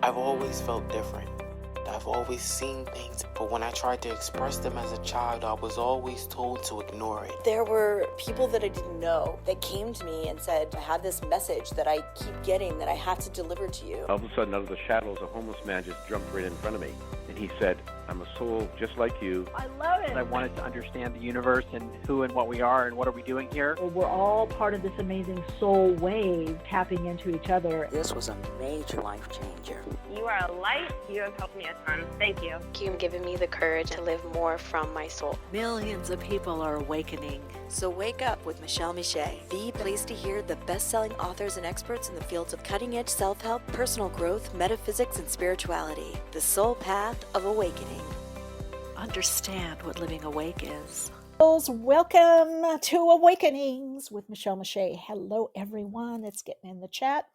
I've always felt different. I've always seen things, but when I tried to express them as a child, I was always told to ignore it. There were people that I didn't know that came to me and said, I have this message that I keep getting that I have to deliver to you. All of a sudden, out of the shadows, a homeless man just jumped right in front of me. And he said, I'm a soul just like you. I love it. I wanted to understand the universe and who and what we are and what are we doing here. We're all part of this amazing soul wave tapping into each other. This was a major life changer. You are a light. You have helped me a ton. Thank you. You've given me the courage to live more from my soul. Millions of people are awakening. So wake up with Michele, the place to hear the best-selling authors and experts in the fields of cutting-edge self-help, personal growth, metaphysics, and spirituality. The soul path of awakening. Understand what living awake is. Welcome to Awakenings with Michele. Hello, everyone that's getting in the chat.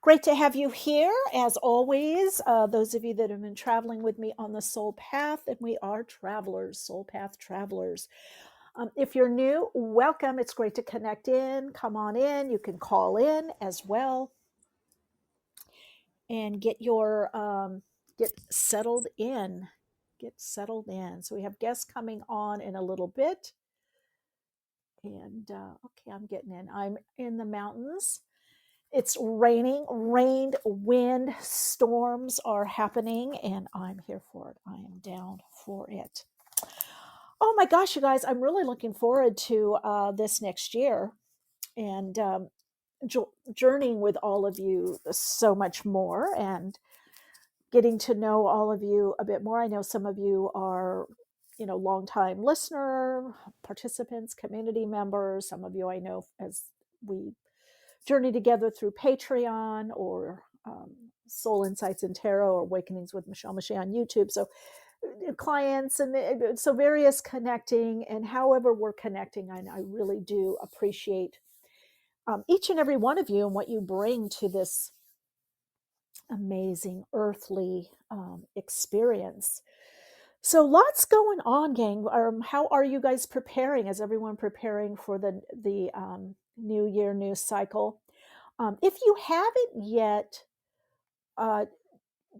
Great to have you here, as always. Those of you that have been traveling with me on the soul path, and we are travelers, soul path travelers. If you're new, welcome. It's great to connect in. Come on in. You can call in as well and get settled in. Get settled in. So we have guests coming on in a little bit. And okay, I'm getting in. I'm in the mountains. It's rained, wind, storms are happening, and I'm here for it. I am down for it. Oh my gosh, you guys, I'm really looking forward to this next year and journeying with all of you so much more and getting to know all of you a bit more. I know some of you are, longtime listener, participants, community members. Some of you I know as we journey together through Patreon or Soul Insights and Tarot or Awakenings with Michele on YouTube. So clients and so various connecting, and however we're connecting, I really do appreciate each and every one of you and what you bring to this amazing earthly experience. So lots going on, gang. How are you guys preparing? Is everyone preparing for the new year, new cycle? If you haven't yet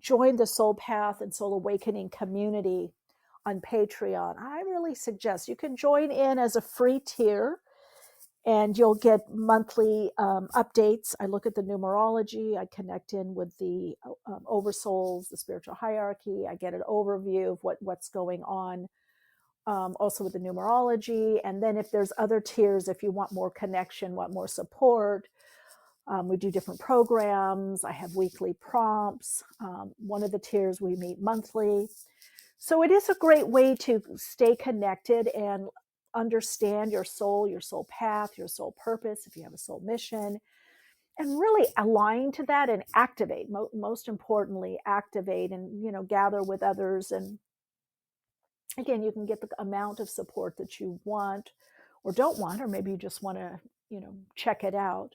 joined the Soul Path and Soul Awakening community on Patreon, I really suggest you can join in as a free tier. And you'll get monthly updates. I look at the numerology. I connect in with the oversouls, the spiritual hierarchy. I get an overview of what's going on, also with the numerology. And then if there's other tiers, if you want more connection, want more support, we do different programs. I have weekly prompts. One of the tiers we meet monthly. So it is a great way to stay connected and understand your soul path, your soul purpose, if you have a soul mission, and really align to that and activate. Most importantly, activate and gather with others. And again, you can get the amount of support that you want or don't want, or maybe you just want to check it out.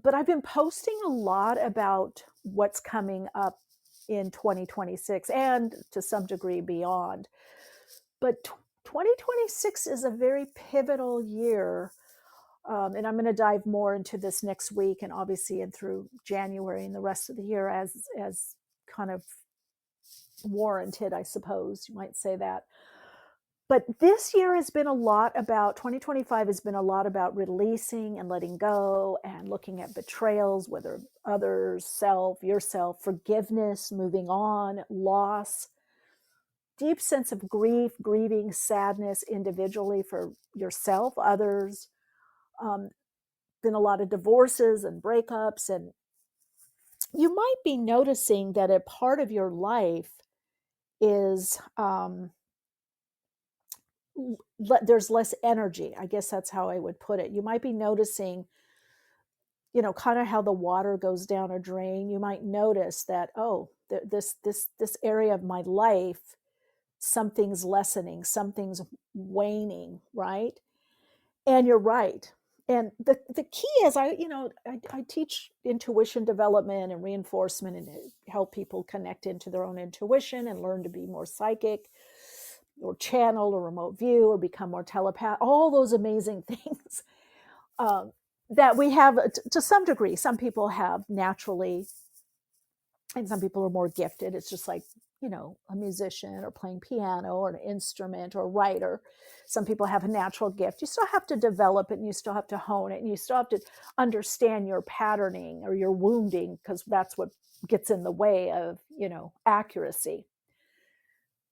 But I've been posting a lot about what's coming up in 2026 and to some degree beyond. But 2026 is a very pivotal year, and I'm going to dive more into this next week and obviously and through January and the rest of the year as kind of warranted, I suppose you might say that. But this year has been 2025 has been a lot about releasing and letting go and looking at betrayals, whether others, self, yourself, forgiveness, moving on, loss, deep sense of grieving, sadness individually for yourself, others. Been a lot of divorces and breakups, and you might be noticing that a part of your life is there's less energy. I guess that's how I would put it. You might be noticing, kind of how the water goes down a drain. You might notice that, this area of my life, something's lessening, something's waning, right? And you're right. And the key is, I teach intuition development and reinforcement and help people connect into their own intuition and learn to be more psychic or channel or remote view or become more telepath, all those amazing things that we have to some degree. Some people have naturally And some people are more gifted. It's just like, a musician or playing piano or an instrument or a writer. Some people have a natural gift. You still have to develop it, and you still have to hone it, and you still have to understand your patterning or your wounding, because that's what gets in the way of, accuracy.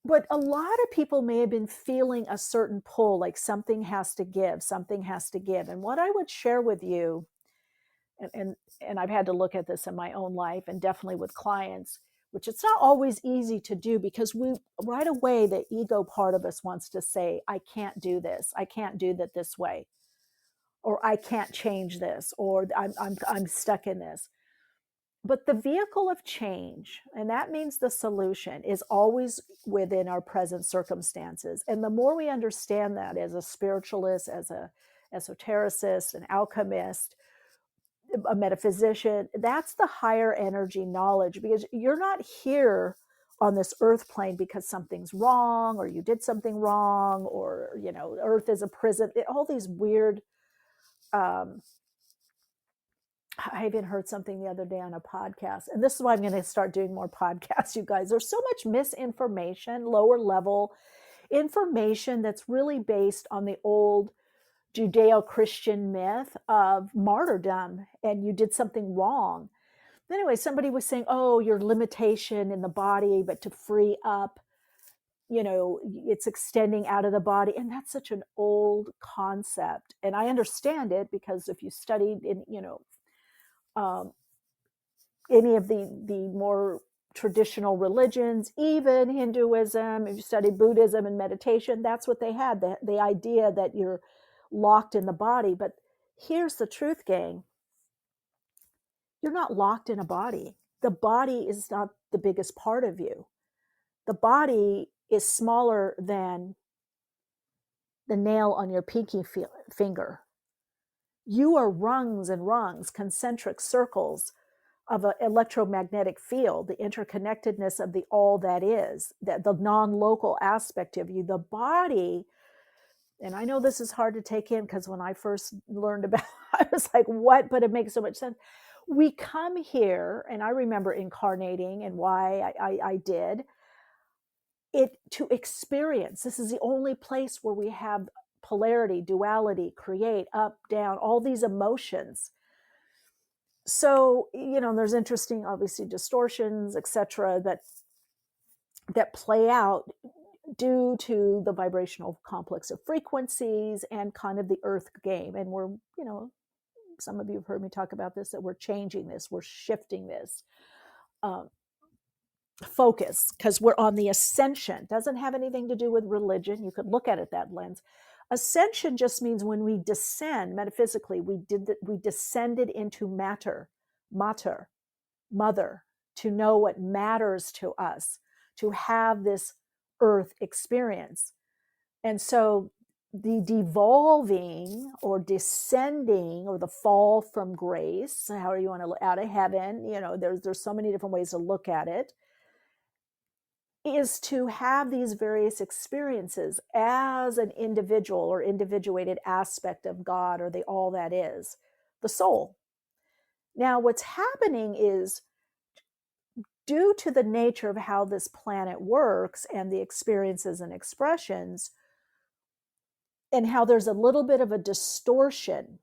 But a lot of people may have been feeling a certain pull, like something has to give, something has to give. And what I would share with you, and I've had to look at this in my own life and definitely with clients, which it's not always easy to do, because we right away, the ego part of us wants to say, I can't do this. I can't do that this way, or I can't change this, or I'm stuck in this. But the vehicle of change, and that means the solution, is always within our present circumstances. And the more we understand that as a spiritualist, as a esotericist, an alchemist, a metaphysician, that's the higher energy knowledge, because you're not here on this earth plane because something's wrong, or you did something wrong, or earth is a prison, all these weird I even heard something the other day on a podcast, and this is why I'm going to start doing more podcasts, you guys. There's so much misinformation, lower level information, that's really based on the old Judeo-Christian myth of martyrdom, and you did something wrong. Anyway, somebody was saying, oh, your limitation in the body, but to free up, it's extending out of the body. And that's such an old concept. And I understand it, because if you studied in, any of the more traditional religions, even Hinduism, if you study Buddhism and meditation, that's what they had, the idea that you're locked in the body. But here's the truth, gang. You're not locked in a body. The body is not the biggest part of you. The body is smaller than the nail on your pinky finger. You are rungs and rungs, concentric circles of an electromagnetic field, the interconnectedness of the all that is, that the non-local aspect of you, the body. And I know this is hard to take in, because when I first learned about it, I was like, what? But it makes so much sense. We come here, and I remember incarnating, and why I did it, to experience. This is the only place where we have polarity, duality, create, up, down, all these emotions. So, there's interesting, obviously, distortions, etc., that play out due to the vibrational complex of frequencies and kind of the earth game. And we're, some of you have heard me talk about this, that we're changing this, we're shifting this focus, because we're on the ascension. Doesn't have anything to do with religion. You could look at it that lens. Ascension just means when we descend metaphysically, we descended into matter, mother, to know what matters to us, to have this earth experience. And so the devolving or descending, or the fall from grace, however you want to look out of heaven, there's so many different ways to look at it, is to have these various experiences as an individual or individuated aspect of God, or the all that is, the soul. Now, what's happening is, due to the nature of how this planet works and the experiences and expressions, and how there's a little bit of a distortion.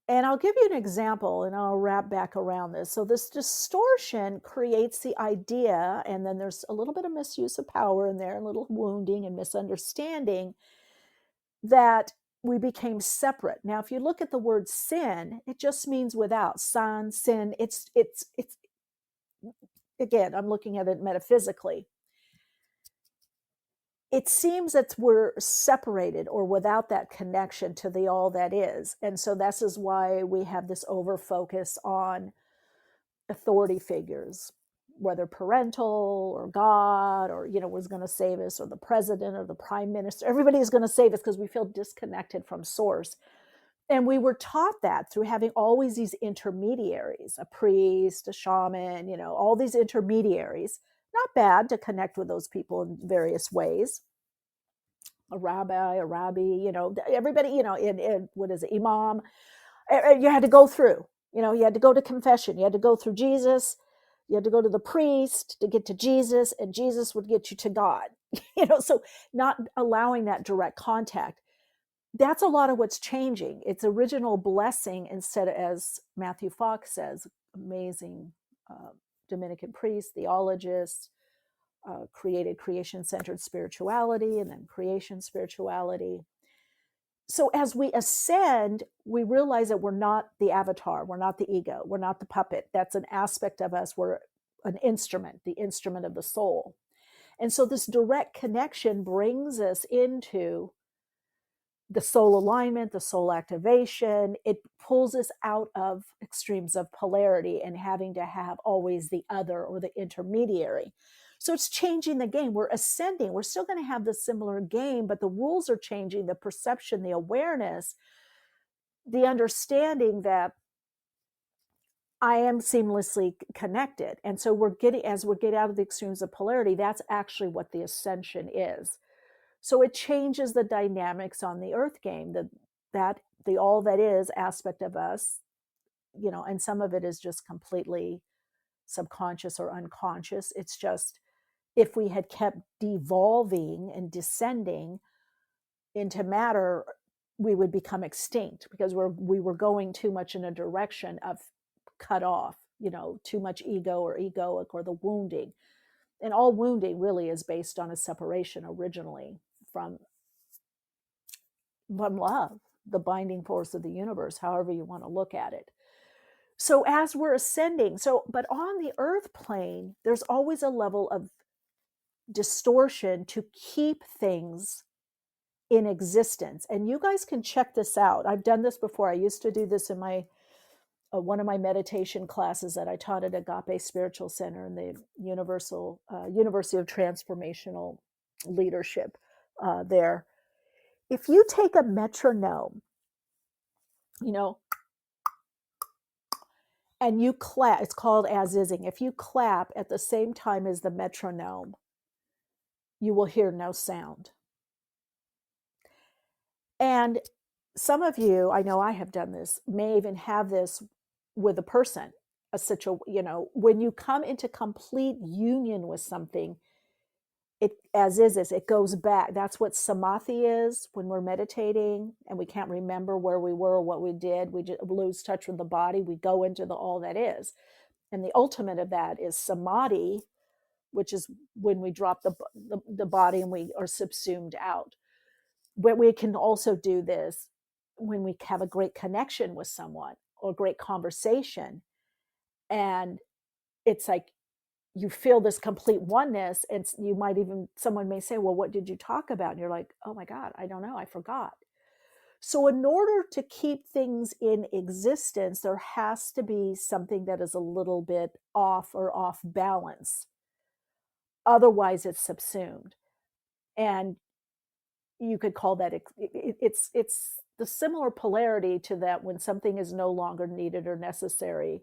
And I'll give you an example, and I'll wrap back around this. So this distortion creates the idea, and then there's a little bit of misuse of power in there, a little wounding and misunderstanding, that we became separate. Now, if you look at the word sin, it just means without. Sin. It's again, I'm looking at it metaphysically. It seems that we're separated or without that connection to the all that is. And so this is why we have this over focus on authority figures, whether parental or God, or, was going to save us, or the president or the prime minister. Everybody is going to save us, because we feel disconnected from source. And we were taught that through having always these intermediaries, a priest, a shaman, all these intermediaries. Not bad to connect with those people in various ways. A rabbi, everybody, what is it, imam. You had to go through. You know, you had to go to confession, you had to go through Jesus, you had to go to the priest to get to Jesus, and Jesus would get you to God. You know, so not allowing that direct contact. That's a lot of what's changing. It's original blessing instead of, as Matthew Fox says, amazing Dominican priest, theologist, created creation-centered spirituality and then creation spirituality. So as we ascend, we realize that we're not the avatar, we're not the ego, we're not the puppet. That's an aspect of us. We're an instrument, the instrument of the soul. And so this direct connection brings us into the soul alignment, the soul activation. It pulls us out of extremes of polarity and having to have always the other or the intermediary. So it's changing the game. We're ascending. We're still going to have the similar game, but the rules are changing, the perception, the awareness, the understanding that I am seamlessly connected. And so as we get out of the extremes of polarity, that's actually what the ascension is. So it changes the dynamics on the earth game, the all that is aspect of us, you know, and some of it is just completely subconscious or unconscious. It's just, if we had kept devolving and descending into matter, we would become extinct because we were going too much in a direction of cut off, you know, too much ego or egoic or the wounding. And all wounding really is based on a separation originally from love, the binding force of the universe, however you want to look at it. So as we're ascending, but on the earth plane, there's always a level of distortion to keep things in existence. And you guys can check this out. I've done this before. I used to do this in my one of my meditation classes that I taught at Agape Spiritual Center in the University of Transformational Leadership there. If you take a metronome, you know, and you clap, it's called as-ising. If you clap at the same time as the metronome, you will hear no sound. And some of you, I know I have done this, may even have this with a person, you know, when you come into complete union with something, it it goes back. That's what samadhi is when we're meditating and we can't remember where we were or what we did. We just lose touch with the body. We go into the all that is. And the ultimate of that is samadhi, which is when we drop the body and we are subsumed out. But we can also do this when we have a great connection with someone or great conversation. And it's like you feel this complete oneness, and you might even, someone may say, well, what did you talk about? And you're like, oh my God, I don't know, I forgot. So in order to keep things in existence, there has to be something that is a little bit off or off balance. Otherwise it's subsumed. And you could call that, it's the similar polarity to that when something is no longer needed or necessary,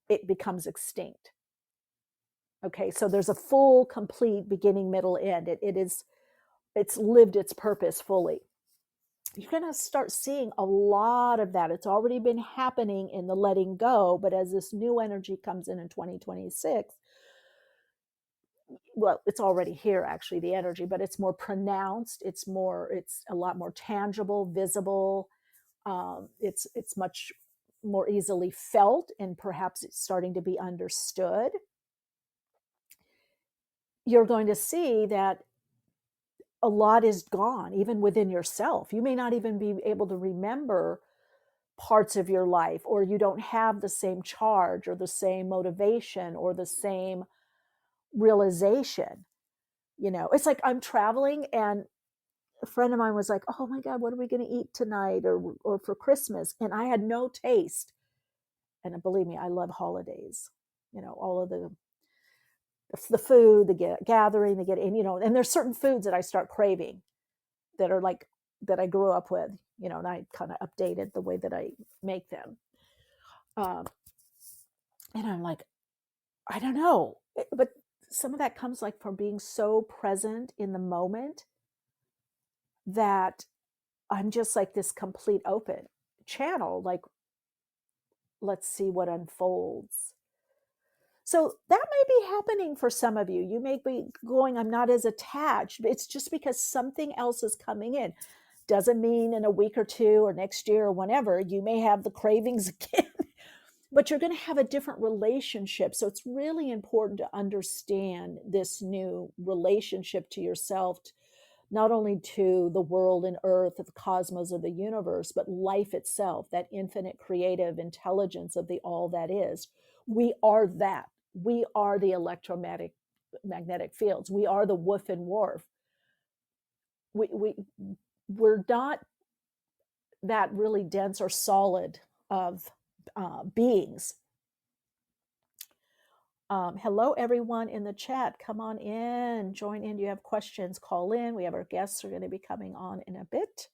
it becomes extinct. Okay, so there's a full, complete beginning, middle, end. It's lived its purpose fully. You're going to start seeing a lot of that. It's already been happening in the letting go, but as this new energy comes in 2026, well, it's already here, actually, the energy, but it's more pronounced. It's a lot more tangible, visible. It's much more easily felt, and perhaps it's starting to be understood. You're going to see that a lot is gone, even within yourself. You may not even be able to remember parts of your life, or you don't have the same charge or the same motivation or the same realization. You know, it's like I'm traveling and a friend of mine was like, oh my God, what are we going to eat tonight or for Christmas? And I had no taste. And believe me, I love holidays, you know, all of the food, the gathering, and there's certain foods that I start craving that are like, that I grew up with, you know, and I kind of updated the way that I make them. And I'm like, I don't know, but some of that comes like from being so present in the moment that I'm just like this complete open channel. Like let's see what unfolds. So that may be happening for some of you. You may be going, I'm not as attached. It's just because something else is coming in. Doesn't mean in a week or two or next year or whenever you may have the cravings again, but you're going to have a different relationship. So it's really important to understand this new relationship to yourself, not only to the world and earth, the cosmos of the universe, but life itself, that infinite creative intelligence of the all that is. We are that. We are the magnetic fields. We are the woof and wharf. We're not that really dense or solid of beings. Hello, everyone in the chat. Come on in, join in. You have questions, call in. We have our guests who are going to be coming on in a bit.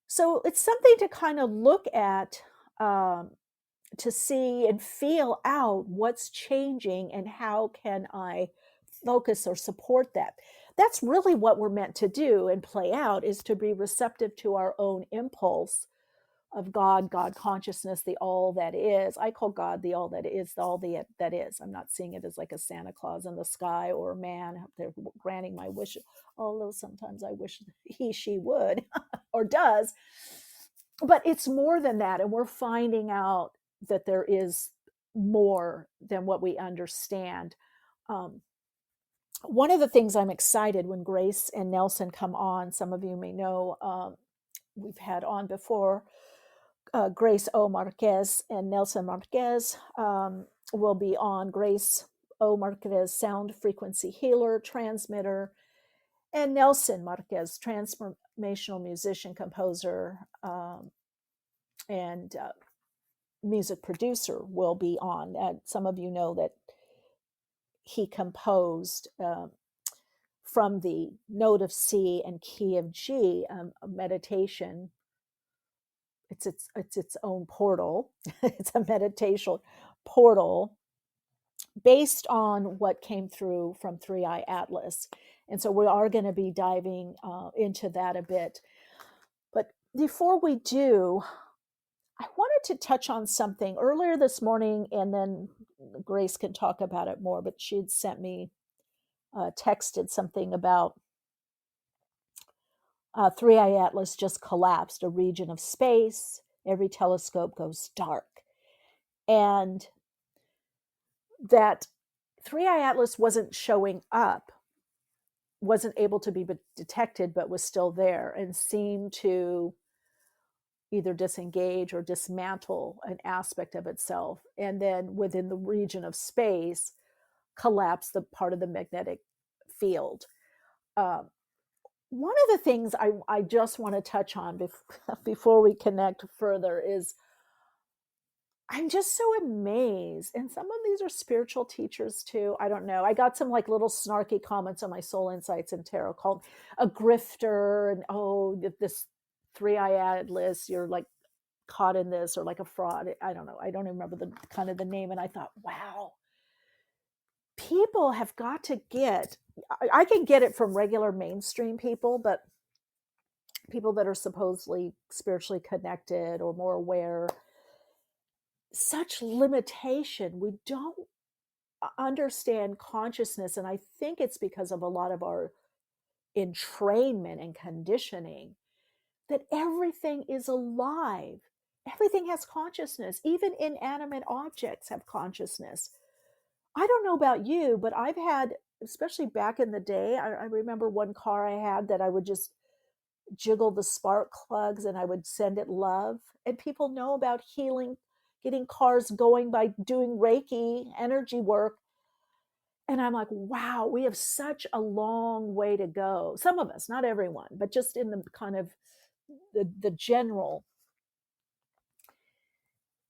So it's something to kind of look at, to see and feel out what's changing and how can I focus or support that. That's really what we're meant to do and play out, is to be receptive to our own impulse of God consciousness, the all that is. I call God the all that is, the all that is. I'm not seeing it as like a Santa Claus in the sky or a man out there granting my wish, although sometimes I wish she would or does. But it's more than that. And we're finding out that there is more than what we understand. One of the things I'm excited when Grace and Nelson come on, some of you may know, we've had on before, Grace O. Marquez and Nelson Marquez will be on. Grace O. Marquez, sound frequency healer, transmitter, and Nelson Marquez, transformational musician, composer, and music producer, will be on. Some of you know that he composed from the note of C and key of G, a meditation. It's its own portal. It's a meditation portal based on what came through from 3I-Atlas. And so we are going to be diving into that a bit. But before we do, I wanted to touch on something earlier this morning, and then Grace can talk about it more, but she had sent me, texted something about 3I-Atlas just collapsed, a region of space. Every telescope goes dark. And that 3I-Atlas wasn't showing up, wasn't able to be detected, but was still there and seemed to either disengage or dismantle an aspect of itself. And then within the region of space, collapse the part of the magnetic field. One of the things I just want to touch on before we connect further is I'm just so amazed. And some of these are spiritual teachers too. I don't know. I got some like little snarky comments on my Soul Insights and Tarot called a grifter and, oh, this 3I-Atlas, you're like caught in this, or like a fraud. I don't know. I don't even remember the kind of the name. And I thought, wow, people have got to get, I can get it from regular mainstream people, but people that are supposedly spiritually connected or more aware, such limitation. We don't understand consciousness. And I think it's because of a lot of our entrainment and conditioning that everything is alive. Everything has consciousness. Even inanimate objects have consciousness. I don't know about you, but I've had, especially back in the day, I remember one car I had that I would just jiggle the spark plugs and I would send it love. And people know about healing, getting cars going by doing Reiki energy work. And I'm like, wow, we have such a long way to go. Some of us, not everyone, but just in the kind of the general,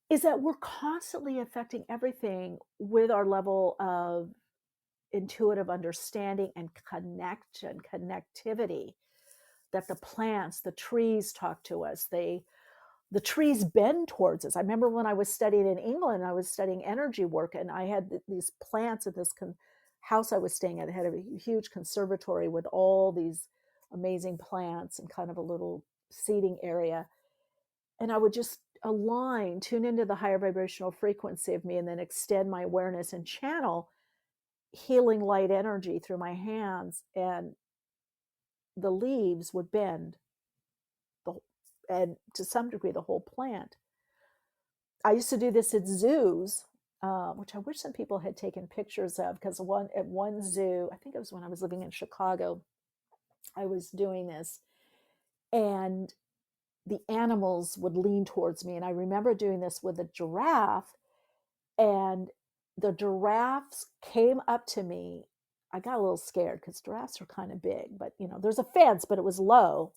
is that we're constantly affecting everything with our level of intuitive understanding and connection, connectivity, that the plants, the trees talk to us. The trees bend towards us. I remember when I was studying in England, I was studying energy work, and I had these plants at this house I was staying at. It had a huge conservatory with all these amazing plants and kind of a little seating area. And I would just tune into the higher vibrational frequency of me, and then extend my awareness and channel healing light energy through my hands, and the leaves would bend, and to some degree the whole plant. I used to do this at zoos, which I wish some people had taken pictures of, because at one zoo, I think it was when I was living in Chicago, I was doing this, and the animals would lean towards me. And I remember doing this with a giraffe, and the giraffes came up to me. I got a little scared because giraffes are kind of big, but there's a fence, but it was low.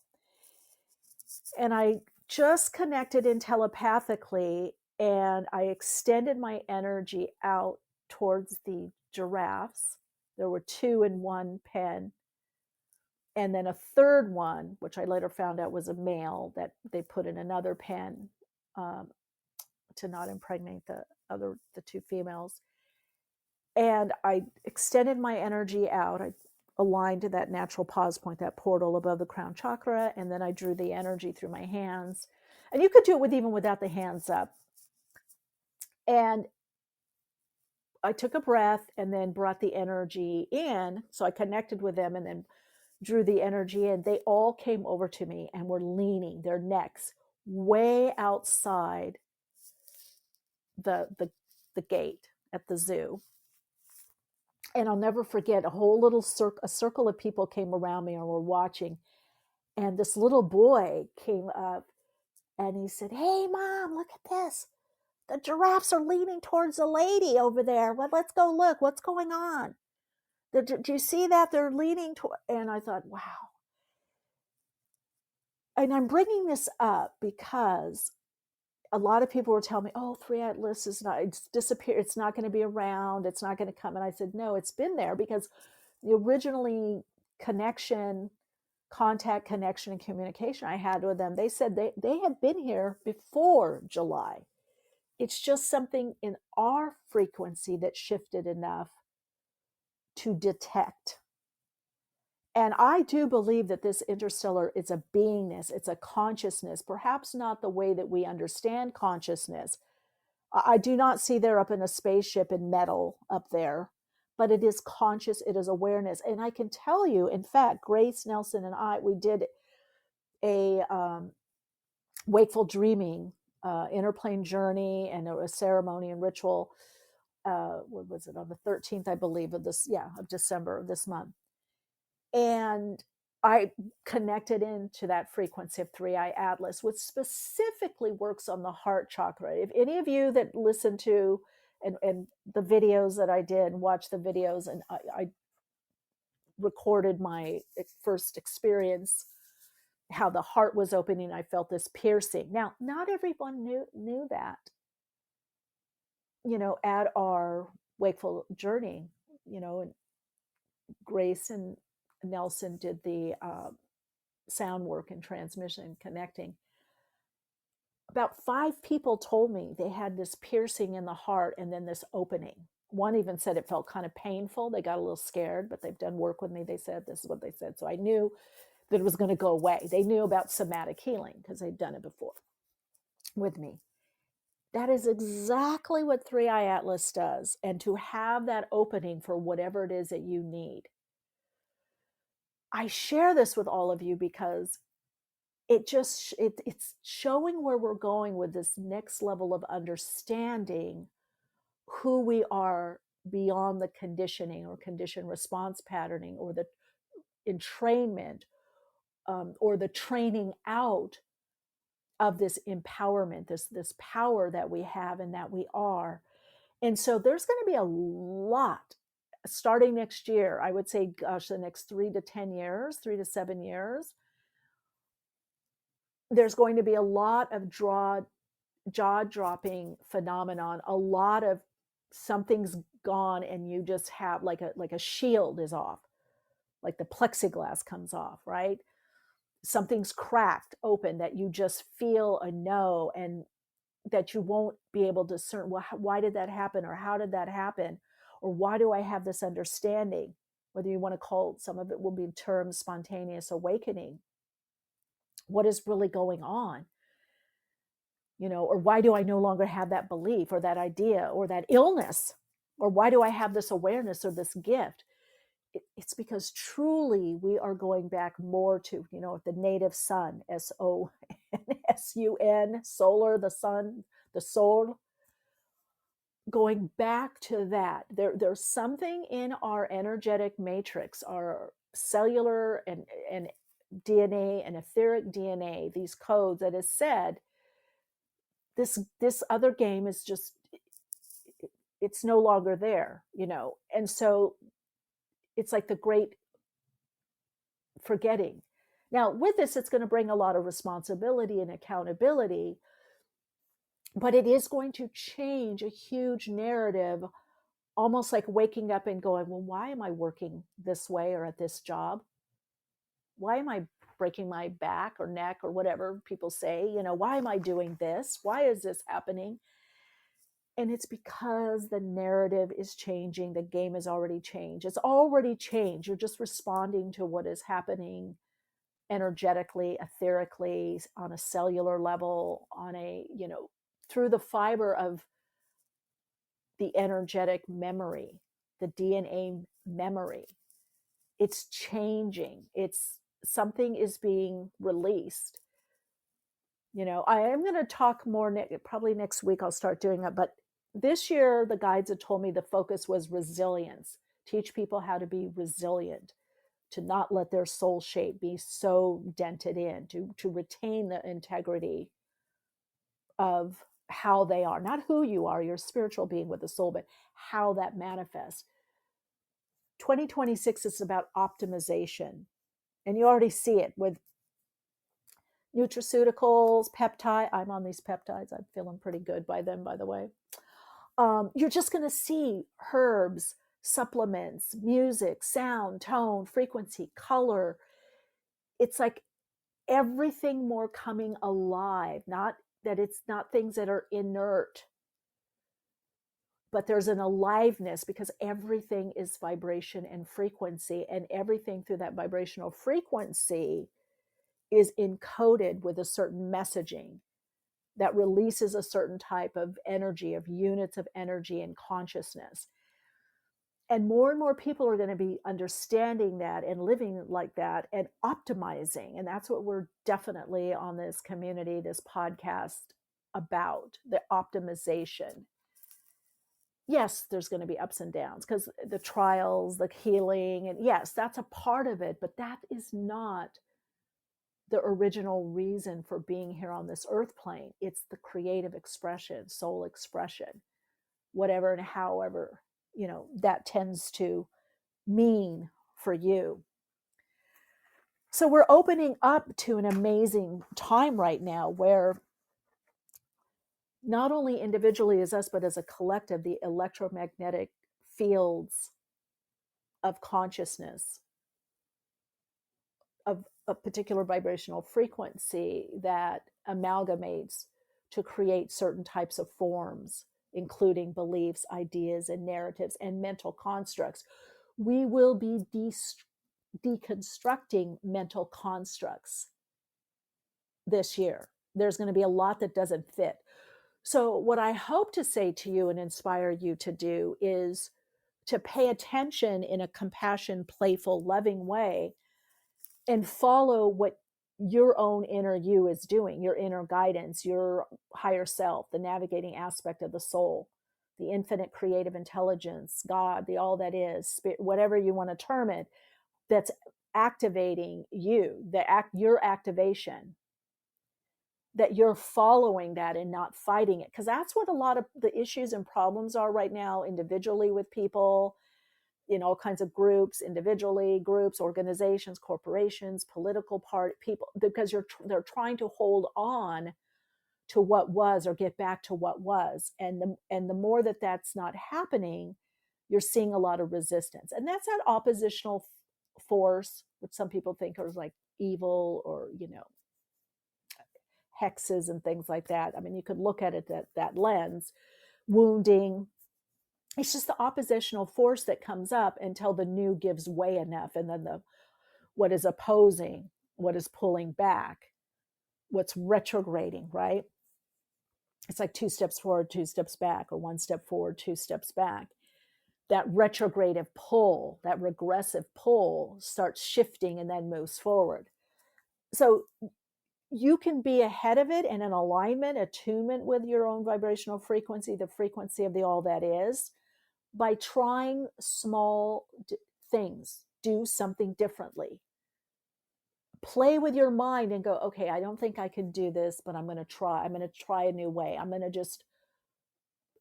And I just connected in telepathically, and I extended my energy out towards the giraffes. There were 2 in one pen. And then a third one, which I later found out was a male, that they put in another pen to not impregnate the 2 females. And I extended my energy out. I aligned to that natural pause point, that portal above the crown chakra, and then I drew the energy through my hands. And you could do it even without the hands up. And I took a breath and then brought the energy in. So I connected with them and then drew the energy in. They all came over to me and were leaning their necks way outside the gate at the zoo. And I'll never forget, a whole little circle of people came around me and were watching. And this little boy came up and he said, "Hey, Mom, look at this. The giraffes are leaning towards a lady over there. Well, let's go look. What's going on? Do you see that? They're leaning toward." And I thought, wow. And I'm bringing this up because a lot of people were telling me, "Oh, 3I-Atlas is not, it's disappeared. It's not going to be around. It's not going to come." And I said, no, it's been there, because the originally contact, connection, and communication I had with them, they said they had been here before July. It's just something in our frequency that shifted enough to detect. And I do believe that this interstellar is a beingness, it's a consciousness, perhaps not the way that we understand consciousness. I do not see they're up in a spaceship in metal up there, but it is conscious, it is awareness. And I can tell you, in fact, Grace Nelson and we did a wakeful dreaming interplane journey and a ceremony and ritual. What was it, on the 13th, I believe, of December of this month. And I connected into that frequency of 3I-Atlas, which specifically works on the heart chakra. If any of you that listen to and the videos that I did, watch the videos, and I recorded my first experience, how the heart was opening, I felt this piercing. Now, not everyone knew that, at our wakeful journey, and Grace and Nelson did the sound work and transmission and connecting. About 5 people told me they had this piercing in the heart and then this opening. One even said it felt kind of painful. They got a little scared, but they've done work with me. They said, this is what they said. So I knew that it was going to go away. They knew about somatic healing because they'd done it before with me. That is exactly what 3I-Atlas does. And to have that opening for whatever it is that you need. I share this with all of you because it's showing where we're going with this next level of understanding who we are beyond the conditioning or condition response patterning or the entrainment or the training out of this empowerment, this power that we have and that we are. And so there's going to be a lot starting next year. I would say, gosh, the next 3 to 10 years, 3 to 7 years, there's going to be a lot of jaw-dropping phenomenon, a lot of something's gone and you just have like a shield is off, like the plexiglass comes off, right? Something's cracked open that you just feel a no, and that you won't be able to discern, well, why did that happen, or how did that happen, or why do I have this understanding? Whether you want to call some of it will be termed spontaneous awakening. What is really going on? or why do I no longer have that belief or that idea or that illness? Or why do I have this awareness or this gift? It's because truly we are going back more to, the native sun, SONSUN, solar, the sun, the soul, going back to that. There's something in our energetic matrix, our cellular and DNA and etheric DNA, these codes that has said, this other game is just, it's no longer there, and so it's like the great forgetting. Now with this, it's going to bring a lot of responsibility and accountability, but it is going to change a huge narrative, almost like waking up and going, well, why am I working this way or at this job? Why am I breaking my back or neck or whatever people say? Why am I doing this? Why is this happening? And it's because the narrative is changing. The game has already changed. It's already changed. You're just responding to what is happening energetically, etherically, on a cellular level, on a, through the fiber of the energetic memory, the DNA memory. It's changing. Something is being released. I am going to talk more, probably next week I'll start doing it. But this year, the guides had told me the focus was resilience. Teach people how to be resilient, to not let their soul shape be so dented in, to retain the integrity of how they are, not who you are, you're a spiritual being with a soul, but how that manifests. 2026 is about optimization. And you already see it with nutraceuticals, peptide. I'm on these peptides. I'm feeling pretty good by them, by the way. You're just going to see herbs, supplements, music, sound, tone, frequency, color. It's like everything more coming alive, not that it's not things that are inert, but there's an aliveness because everything is vibration and frequency, and everything through that vibrational frequency is encoded with a certain messaging that releases a certain type of energy, of units of energy and consciousness. And more people are going to be understanding that and living like that and optimizing. And that's what we're definitely on this community, this podcast about, the optimization. Yes, there's going to be ups and downs because the trials, the healing, and yes, that's a part of it, but that is not the original reason for being here on this earth plane. It's the creative expression, soul expression, whatever and however, that tends to mean for you. So we're opening up to an amazing time right now where not only individually as us, but as a collective, the electromagnetic fields of consciousness of a particular vibrational frequency that amalgamates to create certain types of forms, including beliefs, ideas, and narratives, and mental constructs. We will be deconstructing mental constructs this year. There's going to be a lot that doesn't fit. So what I hope to say to you and inspire you to do is to pay attention in a compassion, playful, loving way and follow what your own inner you is doing, your inner guidance, your higher self, the navigating aspect of the soul, the infinite creative intelligence, God, the all that is, spirit, whatever you want to term it, that's activating you, your activation, that you're following that and not fighting it. Because that's what a lot of the issues and problems are right now, individually with people, in all kinds of groups, individually, groups, organizations, corporations, political party, people, because they're trying to hold on to what was or get back to what was. And the more that that's not happening, you're seeing a lot of resistance. And that's that oppositional force, which some people think are like evil or, hexes and things like that. I mean, you could look at it that lens, wounding. It's just the oppositional force that comes up until the new gives way enough. And then what is opposing, what is pulling back, what's retrograding, right? It's like 2 steps forward, 2 steps back, or 1 step forward, 2 steps back. That retrogressive pull, that regressive pull starts shifting and then moves forward. So you can be ahead of it and in alignment, attunement with your own vibrational frequency, the frequency of the all that is, by trying small things. Do something differently. Play with your mind and go, okay, I don't think I can do this, but I'm going to try. I'm going to try a new way. I'm going to just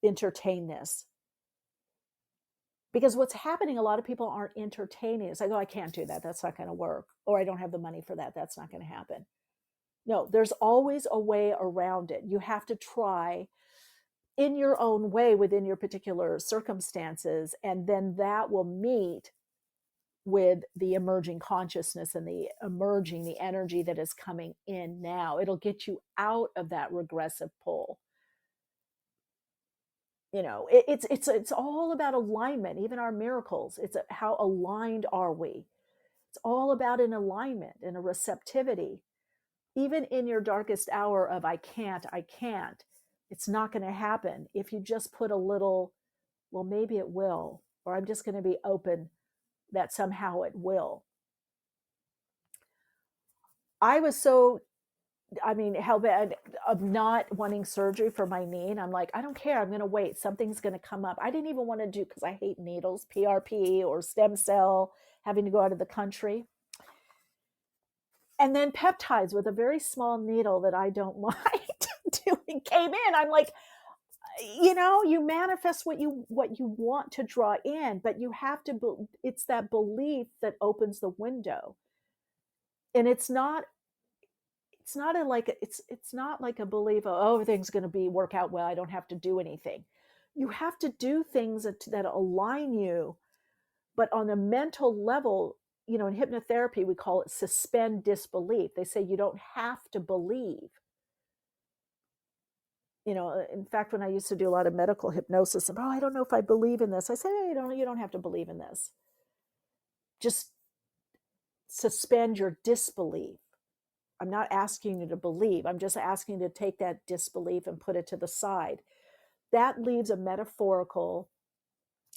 entertain this. Because what's happening, a lot of people aren't entertaining. It's like, oh, I can't do that. That's not going to work. Or I don't have the money for that. That's not going to happen. No, there's always a way around it. You have to try in your own way within your particular circumstances, and then that will meet with the emerging consciousness and the energy that is coming in now. It'll get you out of that regressive pull. You know, it's all about alignment. Even our miracles, it's how aligned are we? It's all about an alignment and a receptivity. Even in your darkest hour of I can't, it's not going to happen if you just put a little, well, maybe it will, or I'm just going to be open that somehow it will. I was so, hell bad of not wanting surgery for my knee. And I'm like, I don't care. I'm going to wait. Something's going to come up. I didn't even want to do, because I hate needles, PRP or stem cell, having to go out of the country. And then peptides with a very small needle that I don't mind doing came in. I'm like, you know, you manifest what you want to draw in, but you have to, it's that belief that opens the window. And it's not like a belief of, oh, everything's going to work out well, I don't have to do anything. You have to do things that align you, but on a mental level. You know, in hypnotherapy, we call it suspend disbelief. They say you don't have to believe. You know, in fact, when I used to do a lot of medical hypnosis, I don't know if I believe in this. I say, hey, you don't have to believe in this. Just suspend your disbelief. I'm not asking you to believe. I'm just asking you to take that disbelief and put it to the side. That leaves a metaphorical,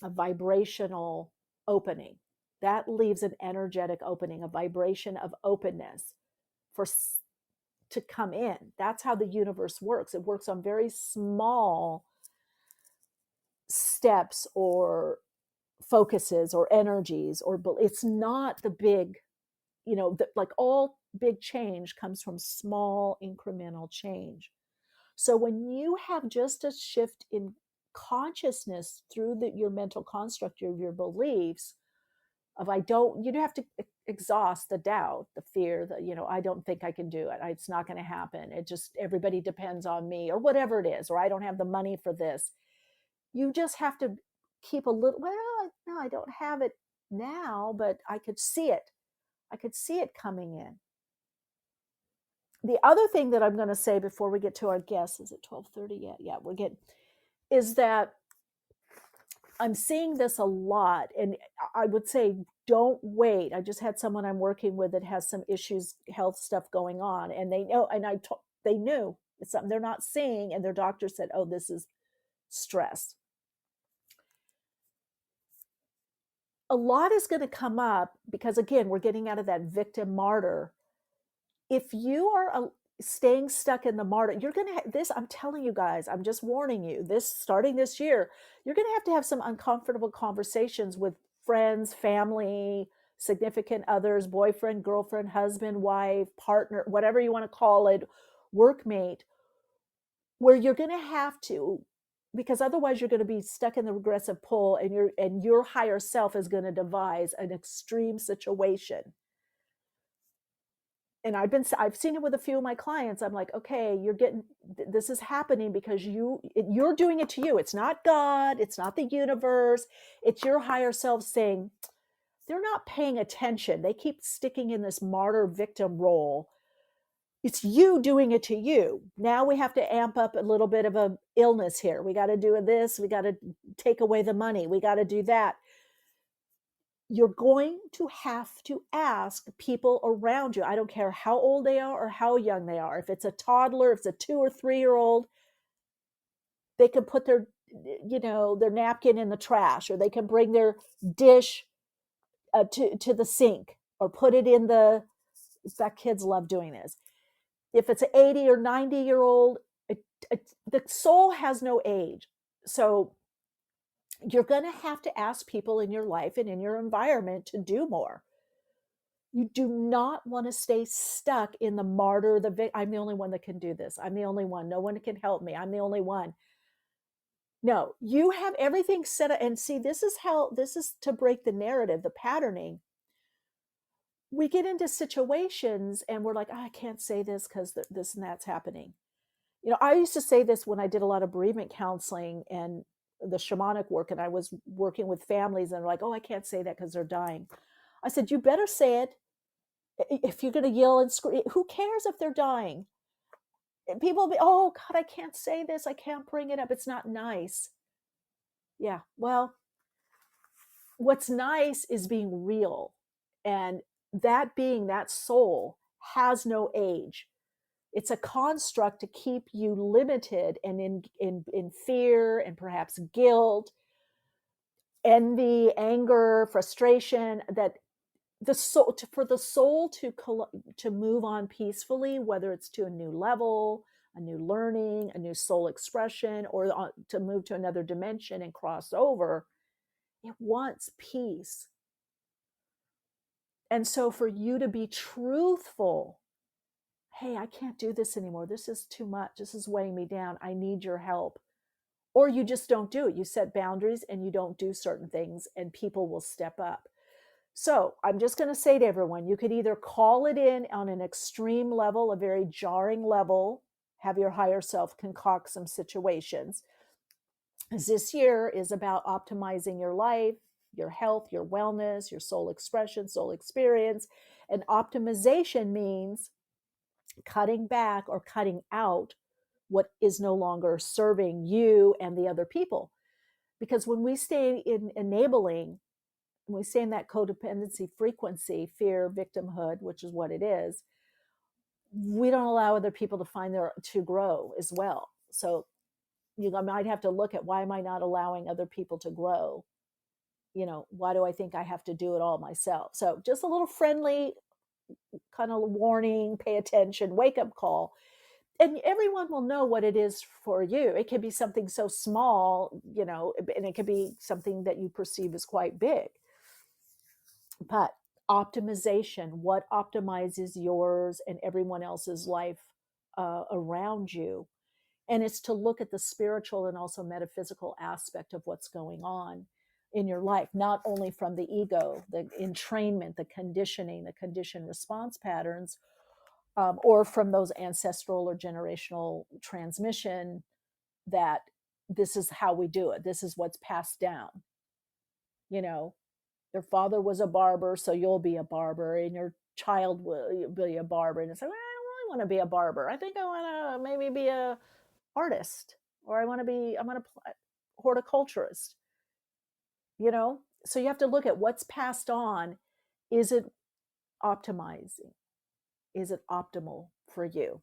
a vibrational opening. That leaves an energetic opening, a vibration of openness to come in. That's how the universe works. It works on very small steps or focuses or energies, or it's not the big, like all big change comes from small incremental change. So when you have just a shift in consciousness through your mental construct of your beliefs, of you don't have to exhaust the doubt, the fear, I don't think I can do it. It's not going to happen. Everybody depends on me, or whatever it is, or I don't have the money for this. You just have to keep a little, no, I don't have it now, but I could see it. I could see it coming in. The other thing that I'm going to say before we get to our guests, is it 12:30 yet? Yeah, we're getting, is that I'm seeing this a lot, and I would say don't wait. I just had someone I'm working with that has some issues, health stuff going on, and they know, and they knew it's something they're not seeing, and their doctor said, oh, this is stress. A lot is going to come up because, again, we're getting out of that victim martyr. If you are staying stuck in the martyr, you're going to this. I'm telling you guys, I'm just warning you, starting this year, you're going to have some uncomfortable conversations with friends, family, significant others, boyfriend, girlfriend, husband, wife, partner, whatever you want to call it, workmate, where you're going to have to, because otherwise you're going to be stuck in the regressive pull, and your higher self is going to devise an extreme situation. And I've seen it with a few of my clients. I'm like, okay, this is happening because you're doing it to you. It's not God. It's not the universe. It's your higher self saying, they're not paying attention. They keep sticking in this martyr victim role. It's you doing it to you. Now we have to amp up a little bit of a illness here. We got to do this. We got to take away the money. We got to do that. You're going to have to ask people around you. I don't care how old they are or how young they are. If it's a toddler, if it's a 2 or 3 year old, They can put their, their napkin in the trash, or they can bring their dish to the sink, or put it in the, in fact, kids love doing this. If it's an 80 or 90-year-old, the soul has no age. So you're going to have to ask people in your life and in your environment to do more. You do not want to stay stuck in the martyr, I'm the only one that can do this. I'm the only one. No one can help me. I'm the only one. No, you have everything set up. And see, this is to break the narrative, the patterning. We get into situations and we're like, I can't say this because this and that's happening. I used to say this when I did a lot of bereavement counseling and the shamanic work, and I was working with families, and they're like, oh, I can't say that because they're dying. I said, you better say it. If you're going to yell and scream, who cares if they're dying? And people will be, oh God, I can't say this. I can't bring it up. It's not nice. Yeah. Well, what's nice is being real. And that being, that soul has no age. It's a construct to keep you limited and in fear and perhaps guilt, envy, anger, frustration, that the soul, for the soul to move on peacefully, whether it's to a new level, a new learning, a new soul expression, or to move to another dimension and cross over, it wants peace. And so for you to be truthful, hey, I can't do this anymore. This is too much. This is weighing me down. I need your help. Or you just don't do it. You set boundaries and you don't do certain things, and people will step up. So I'm just going to say to everyone, you could either call it in on an extreme level, a very jarring level, have your higher self concoct some situations. As this year is about optimizing your life, your health, your wellness, your soul expression, soul experience. And optimization means cutting back or cutting out what is no longer serving you and the other people. Because when we stay in enabling, when we stay in that codependency frequency, fear, victimhood, which is what it is, we don't allow other people to grow as well. So you might have to look at, why am I not allowing other people to grow? Why do I think I have to do it all myself? So just a little friendly kind of warning, pay attention, wake up call. And everyone will know what it is for you. It can be something so small, and it could be something that you perceive as quite big. But optimization, what optimizes yours and everyone else's life around you. And it's to look at the spiritual and also metaphysical aspect of what's going on in your life, not only from the ego, the entrainment, the conditioning, the conditioned response patterns, or from those ancestral or generational transmission that this is how we do it. This is what's passed down. Your father was a barber, so you'll be a barber, and your child will be a barber. And it's like, well, I don't really want to be a barber. I think I want to maybe be a artist, or I'm a horticulturist. So you have to look at what's passed on. Is it optimizing? Is it optimal for you?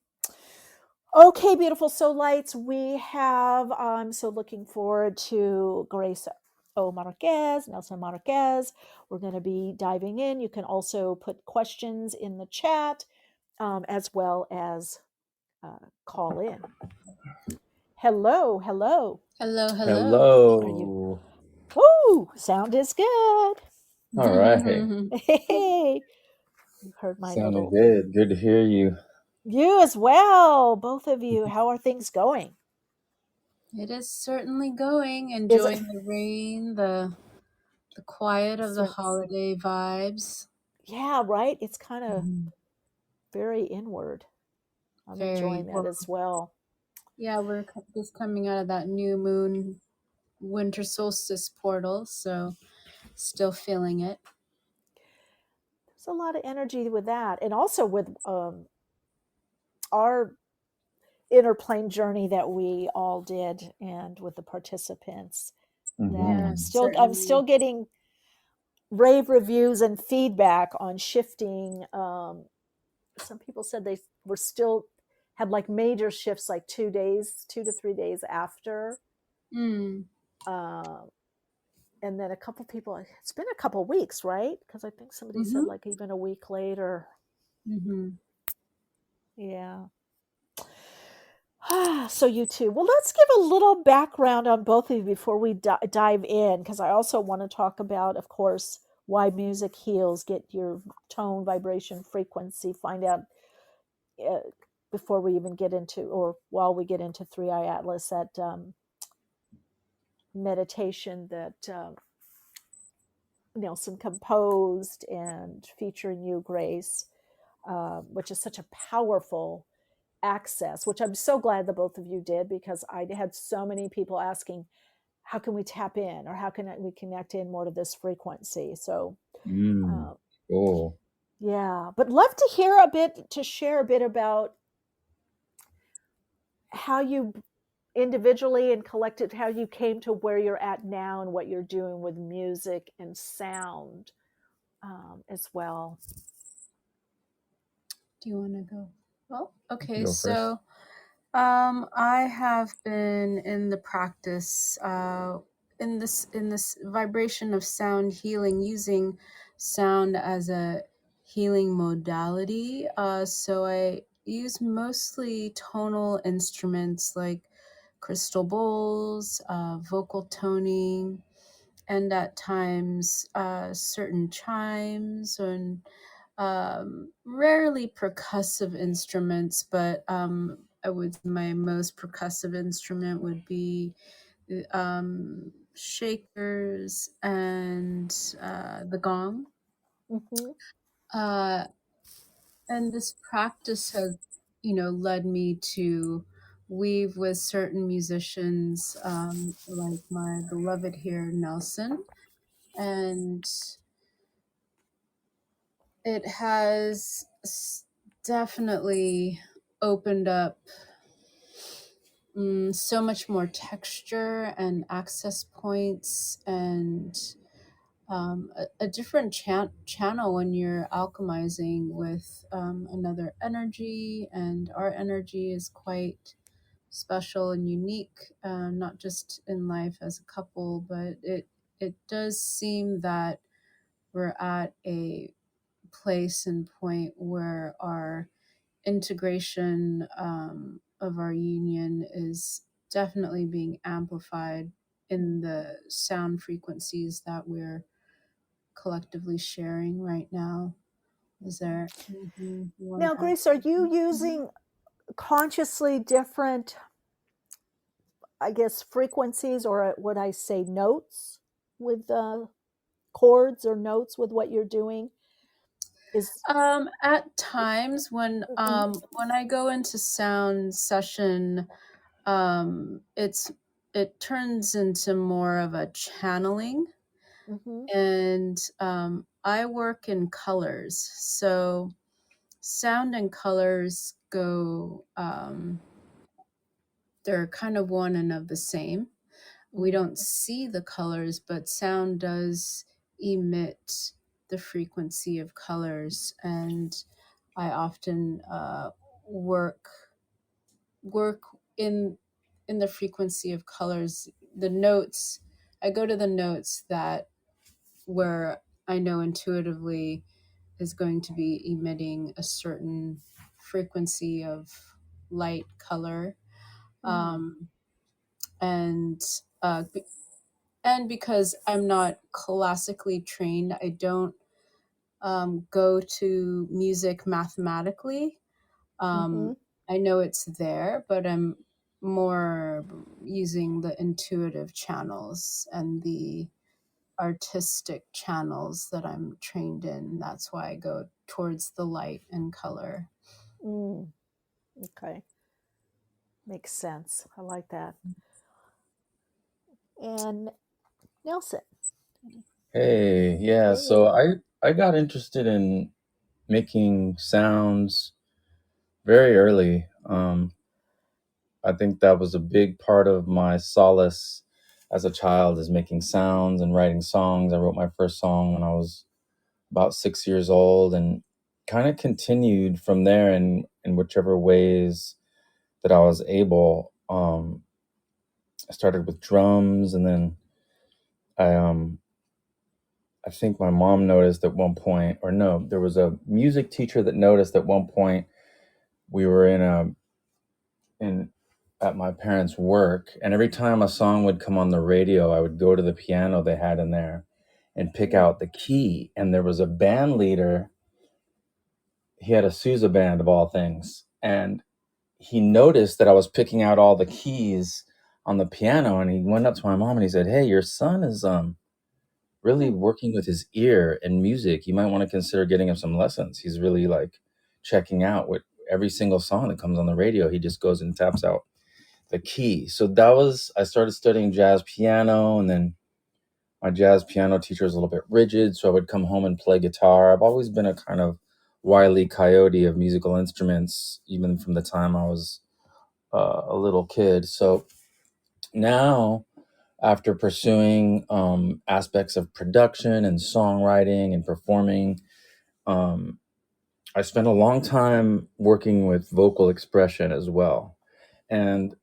Okay, beautiful soul lights. We have, I'm so looking forward to Grace Marquez, Nelson Marquez. We're going to be diving in. You can also put questions in the chat, as well as call in. Hello. Hello. Ooh, sound is good. All right. Hey, you heard my Sounding good. Good to hear you. You as well, both of you. How are things going? It is certainly going. Enjoying the rain, the quiet of the holiday vibes. Yeah, right? It's kind of very inward. I'm enjoying that as well. Yeah, we're just coming out of that new moon winter solstice portal, so still feeling it. There's a lot of energy with that. And also with our inner plane journey that we all did, and with the participants. That I'm still getting rave reviews and feedback on shifting. Some people said they were still had like major shifts, like 2 to 3 days after. Mm. And then a couple people, it's been a couple weeks, right? Because I think somebody said like even a week later. Mm-hmm. Yeah. So you too. Well, let's give a little background on both of you before we dive in, because I also want to talk about, of course, why music heals, get your tone, vibration, frequency, find out before we even get into, or while we get into 3I-Atlas, that meditation that Nelson composed and featuring you, Grace, which is such a powerful access, which I'm so glad the both of you did, because I had so many people asking, how can we tap in, or how can we connect in more to this frequency? So Cool. yeah, but love to share a bit about how you individually and collective, how you came to where you're at now and what you're doing with music and sound as well. Do you want to go? Well, okay, Go so first. I have been in the practice in this vibration of sound healing, using sound as a healing modality. So I use mostly tonal instruments like crystal bowls, vocal toning, and at times certain chimes, and rarely percussive instruments, but I would, my most percussive instrument would be shakers and the gong. And this practice has, led me to weave with certain musicians, like my beloved here, Nelson. And it has definitely opened up so much more texture and access points, and a different channel when you're alchemizing with another energy. And our energy is quite special and unique, not just in life as a couple, but it does seem that we're at a place and point where our integration of our union is definitely being amplified in the sound frequencies that we're collectively sharing right now. Is there anything you want Now, to add? Grace, are you using consciously different, I guess, frequencies, or would I say notes, with chords or notes with what you're doing? At times when I go into sound session, it turns into more of a channeling. And I work in colors, so sound and colors go, they're kind of one and of the same. We don't see the colors, but sound does emit the frequency of colors. And I often work in the frequency of colors. The notes, I go to the notes that where I know intuitively is going to be emitting a certain frequency of light, color, and because I'm not classically trained, I don't go to music mathematically. I know it's there, but I'm more using the intuitive channels and the artistic channels that I'm trained in. That's why I go towards the light and color. Okay. Makes sense. I like that. And Nelson. Hey, yeah. So I got interested in making sounds very early. I think that was a big part of my solace as a child, is making sounds and writing songs. I wrote my first song when I was about 6 years old, and kind of continued from there in whichever ways that I was able. I started with drums, and then I think my mom noticed at one point, or no, there was a music teacher that noticed at one point. We were in at my parents' work, and every time a song would come on the radio, I would go to the piano they had in there and pick out the key. And there was a band leader. He had a Sousa band of all things, and he noticed that I was picking out all the keys on the piano, and he went up to my mom and he said, "Hey, your son is really working with his ear and music. You might want to consider getting him some lessons. He's really like checking out what every single song that comes on the radio. He just goes and taps out the key." So I started studying jazz piano, and then my jazz piano teacher was a little bit rigid, so I would come home and play guitar. I've always been a kind of wily coyote of musical instruments, even from the time I was a little kid. So now, after pursuing aspects of production and songwriting and performing, I spent a long time working with vocal expression as well. And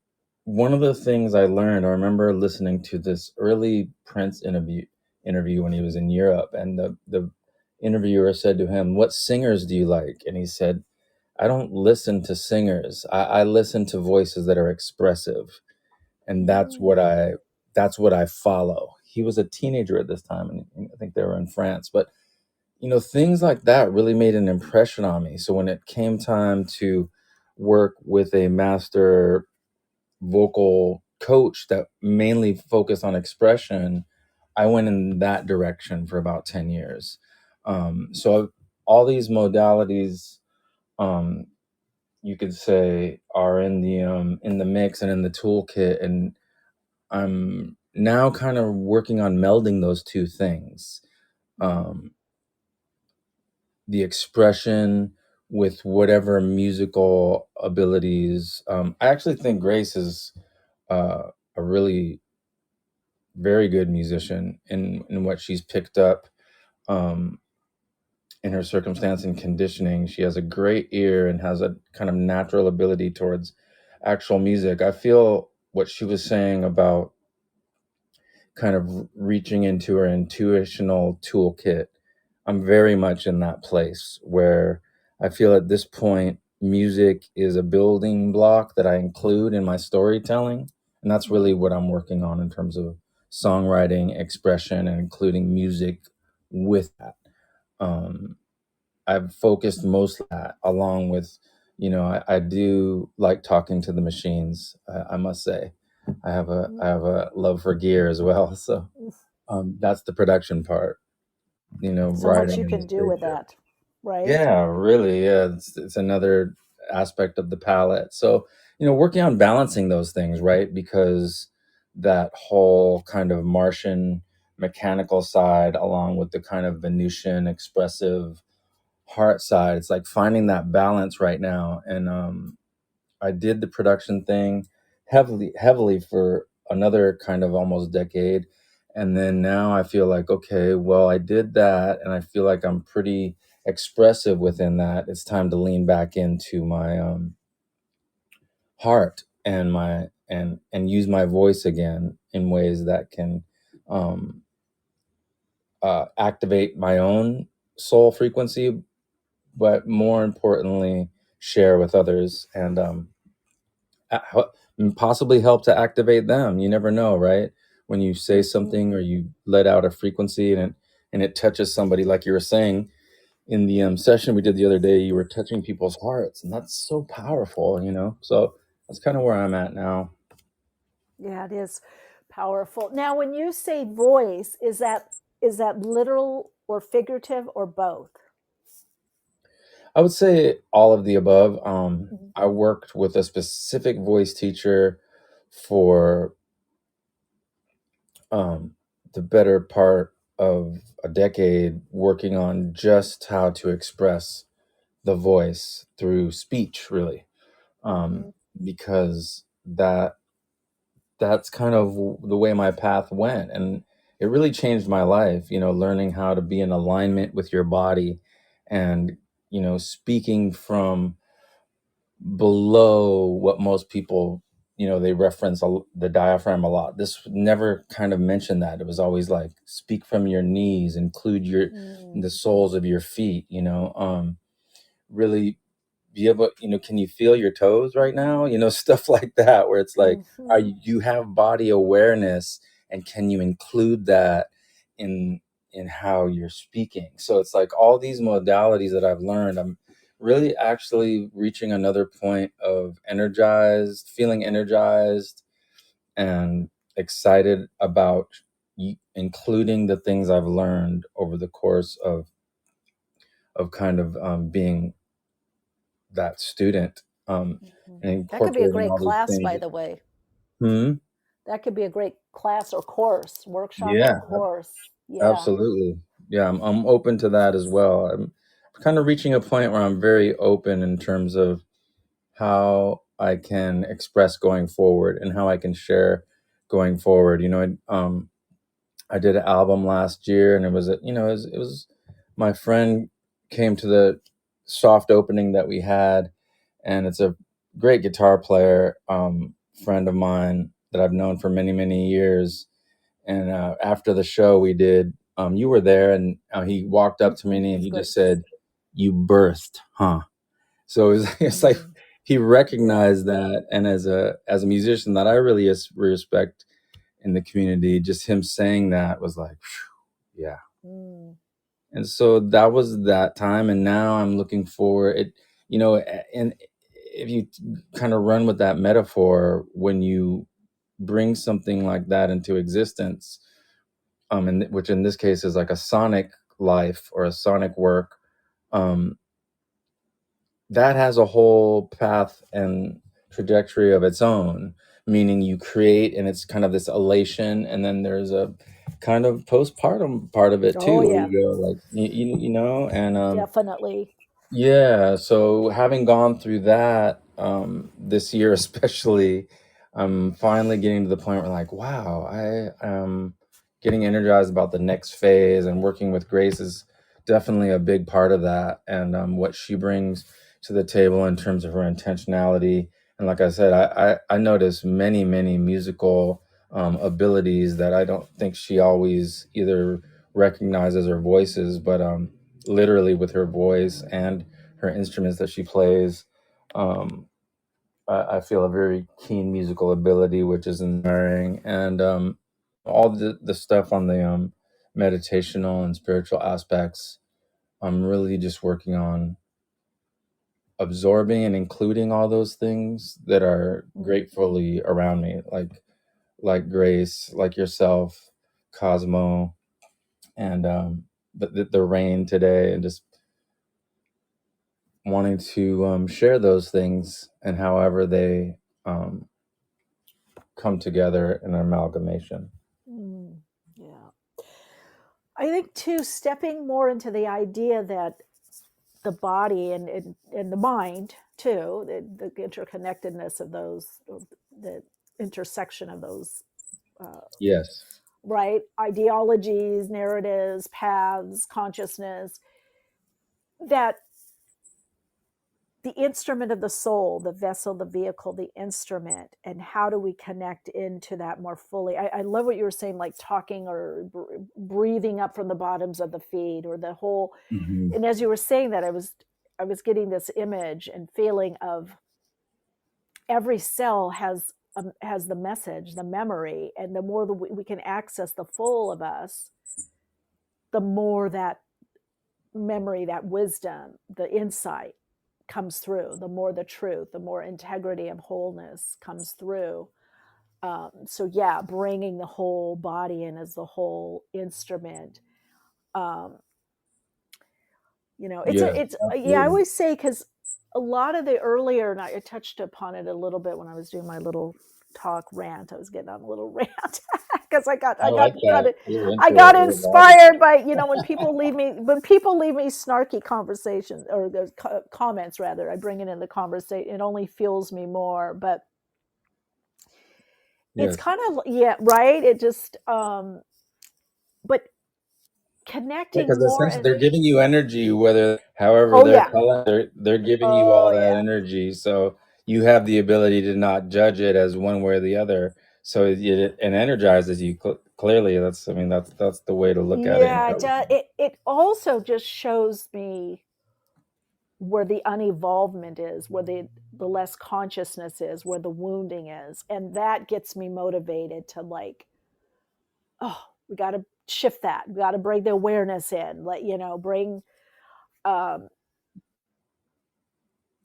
one of the things I learned, I remember listening to this early Prince interview when he was in Europe, and the interviewer said to him, "What singers do you like?" And he said, "I don't listen to singers. I listen to voices that are expressive, and that's what I follow." He was a teenager at this time, and I think they were in France. But things like that really made an impression on me. So when it came time to work with a master vocal coach that mainly focused on expression, I went in that direction for about 10 years. So all these modalities, you could say, are in the mix and in the toolkit, and I'm now kind of working on melding those two things. The expression with whatever musical abilities. I actually think Grace is a really very good musician in what she's picked up in her circumstance and conditioning. She has a great ear and has a kind of natural ability towards actual music. I feel what she was saying about kind of reaching into her intuitional toolkit. I'm very much in that place where I feel at this point, music is a building block that I include in my storytelling. And that's really what I'm working on in terms of songwriting, expression, and including music with that. I've focused mostly on that, along with, I do like talking to the machines. I must say, I have a love for gear as well. So that's the production part. So much Writing you and the can do with stage. that, right? Yeah, really. Yeah, it's another aspect of the palette. So, working on balancing those things, right? Because that whole kind of Martian mechanical side, along with the kind of Venusian expressive heart side, it's like finding that balance right now. And I did the production thing heavily for another kind of almost decade. And then now I feel like, okay, well, I did that, and I feel like I'm pretty expressive within that. It's time to lean back into my heart and and use my voice again in ways that can um, activate my own soul frequency, but more importantly, share with others and possibly help to activate them. You never know, right? When you say something or you let out a frequency and it touches somebody, like you were saying in the session we did the other day, you were touching people's hearts, and that's so powerful. So that's kind of where I'm at now. Yeah, it is powerful. Now, when you say voice, is that literal or figurative or both? I would say all of the above. I worked with a specific voice teacher for the better part of a decade, working on just how to express the voice through speech, really, because that's kind of the way my path went, and it really changed my life. Learning how to be in alignment with your body, and speaking from below what most people, they reference the diaphragm a lot. This never kind of mentioned that. It was always like, speak from your knees, include the soles of your feet, really be able, can you feel your toes right now? Stuff like that, where it's like, you have body awareness, and can you include that in how you're speaking? So it's like all these modalities that I've learned, I'm really actually reaching another point of feeling energized and excited about including the things I've learned over the course of kind of being that student, and That could be a incorporating great all these class, things. by the way. Hmm. That could be a great class or course, workshop or Yeah, course. Yeah. absolutely. Yeah, I'm open to that as well. I'm kind of reaching a point where I'm very open in terms of how I can express going forward and how I can share going forward. I did an album last year, and it was it was my friend came to the soft opening that we had, and it's a great guitar player, friend of mine that I've known for many, many years. And after the show we did, you were there, and he walked up to me and he Good. just said, "You birthed, huh?" So it's like he recognized that, and as a musician that I really respect in the community, just him saying that was like, phew, yeah. And so that was that time, and now I'm looking forward. And if you kind of run with that metaphor, when you bring something like that into existence, which in this case is like a sonic life or a sonic work, um, that has a whole path and trajectory of its own, meaning you create and it's kind of this elation, and then there's a kind of postpartum part of it too, where you go like, and Definitely. yeah, so having gone through that, this year especially, I'm finally getting to the point where like, wow, I am getting energized about the next phase, and working with Grace is definitely a big part of that, and what she brings to the table in terms of her intentionality. And like I said, I notice many, many musical abilities that I don't think she always either recognizes or voices, but literally with her voice and her instruments that she plays, I feel a very keen musical ability, which is inspiring. And all the stuff on the meditational and spiritual aspects, I'm really just working on absorbing and including all those things that are gratefully around me, like Grace, like yourself, Cosmo, and the rain today, and just wanting to share those things, and however they come together in an amalgamation. Yeah. I think too, stepping more into the idea that the body and the mind too, the interconnectedness of those, the intersection of those, Yes. right? Ideologies, narratives, paths, consciousness, that the instrument of the soul, the vessel, the vehicle, the instrument, and how do we connect into that more fully? I love what you were saying, like talking or breathing up from the bottoms of the feet, or the whole. Mm-hmm. And as you were saying that, I was getting this image and feeling of every cell has the message, the memory, and the more we can access the full of us, the more that memory, that wisdom, the insight comes through, the more the truth, the more integrity and wholeness comes through. So yeah, bringing the whole body in as the whole instrument. It's Yeah, yeah, I absolutely. always say, because a lot of the earlier, and I touched upon it a little bit when I was doing my little talk rant. I was getting on a little rant because I got I like that. You're into it. You're inspired by, when people leave me snarky conversations, or there's comments rather, I bring it in the conversation. It only fuels me more. But it's Yes. kind of, yeah, right. It just but connecting Because more essentially and they're giving you energy, however oh they're yeah, color, they're giving you oh all that yeah, energy. So you have the ability to not judge it as one way or the other. So it energizes you clearly. That's, I mean, that's the way to look at it. yeah. It also just shows me where the unevolvement is, where the less consciousness is, where the wounding is, and that gets me motivated to like, oh, we got to shift that. We got to bring the awareness in. Bring. Um,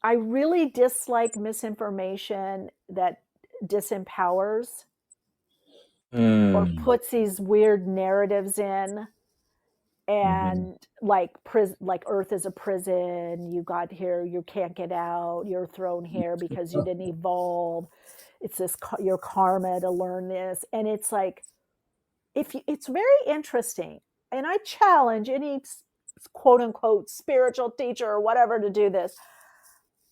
I really dislike misinformation that disempowers or Mm, puts these weird narratives in, hmm and like Earth is a prison, you got here, you can't get out, you're thrown here because you didn't evolve, it's your karma to learn this. And it's like, it's very interesting, and I challenge any quote unquote spiritual teacher or whatever to do this.